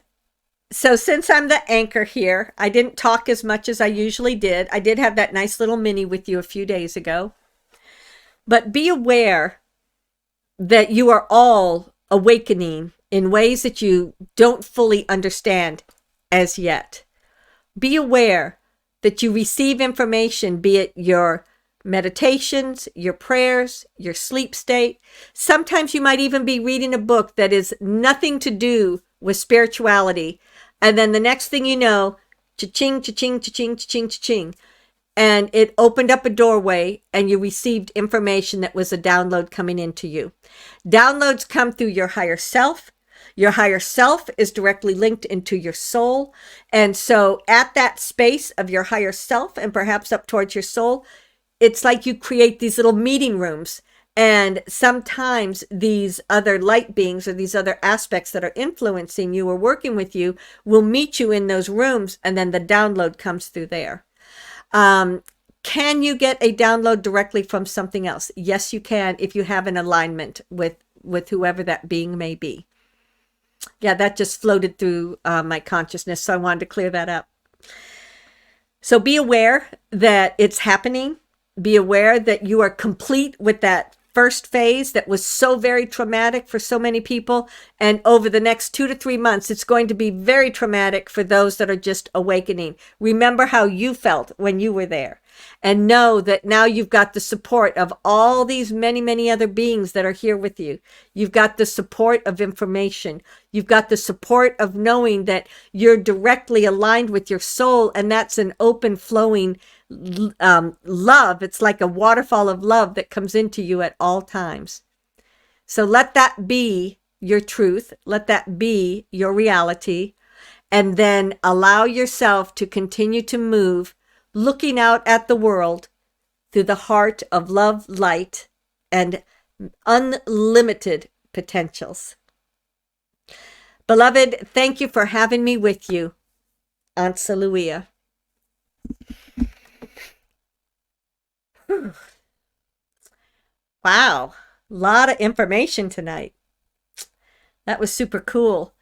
So since I'm the anchor here, I didn't talk as much as I usually did. I did have that nice little mini with you a few days ago. But be aware that you are all awakening in ways that you don't fully understand as yet. Be aware that you receive information, be it your meditations, your prayers, your sleep state. Sometimes you might even be reading a book that is nothing to do with spirituality. And then the next thing you know, cha-ching, cha-ching, cha-ching, cha-ching, cha-ching. And it opened up a doorway and you received information that was a download coming into you. Downloads come through your higher self. Your higher self is directly linked into your soul. And so at that space of your higher self and perhaps up towards your soul, it's like you create these little meeting rooms. And sometimes these other light beings or these other aspects that are influencing you or working with you will meet you in those rooms, and then the download comes through there. Can you get a download directly from something else? Yes, you can, if you have an alignment with whoever that being may be. Yeah, that just floated through my consciousness, so I wanted to clear that up. So be aware that it's happening. Be aware that you are complete with that first phase that was so very traumatic for so many people. And over the next 2 to 3 months, it's going to be very traumatic for those that are just awakening. Remember how you felt when you were there. And know that now you've got the support of all these many, many other beings that are here with you. You've got the support of information. You've got the support of knowing that you're directly aligned with your soul. And that's an open flowing love. It's like a waterfall of love that comes into you at all times. So let that be your truth. Let that be your reality. And then allow yourself to continue to move, looking out at the world through the heart of love, light, and unlimited potentials. Beloved, thank you for having me with you. Aunt Saluia. Wow, a lot of information tonight. That was super cool.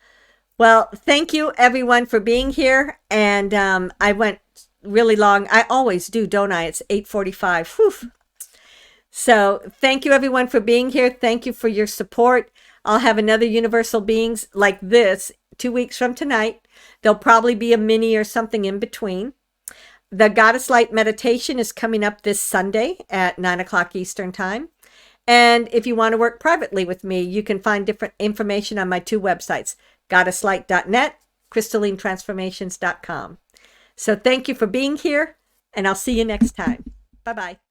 Well, thank you everyone for being here. And I went really long. I always do, don't I? It's 8:45. Whew. So thank you everyone for being here. Thank you for your support. I'll have another Universal Beings like this 2 weeks from tonight. There'll probably be a mini or something in between. The Goddess Light meditation is coming up this Sunday at 9 o'clock Eastern Time. And if you want to work privately with me, you can find different information on my two websites, goddesslight.net, crystallinetransformations.com. So thank you for being here, and I'll see you next time. Bye-bye.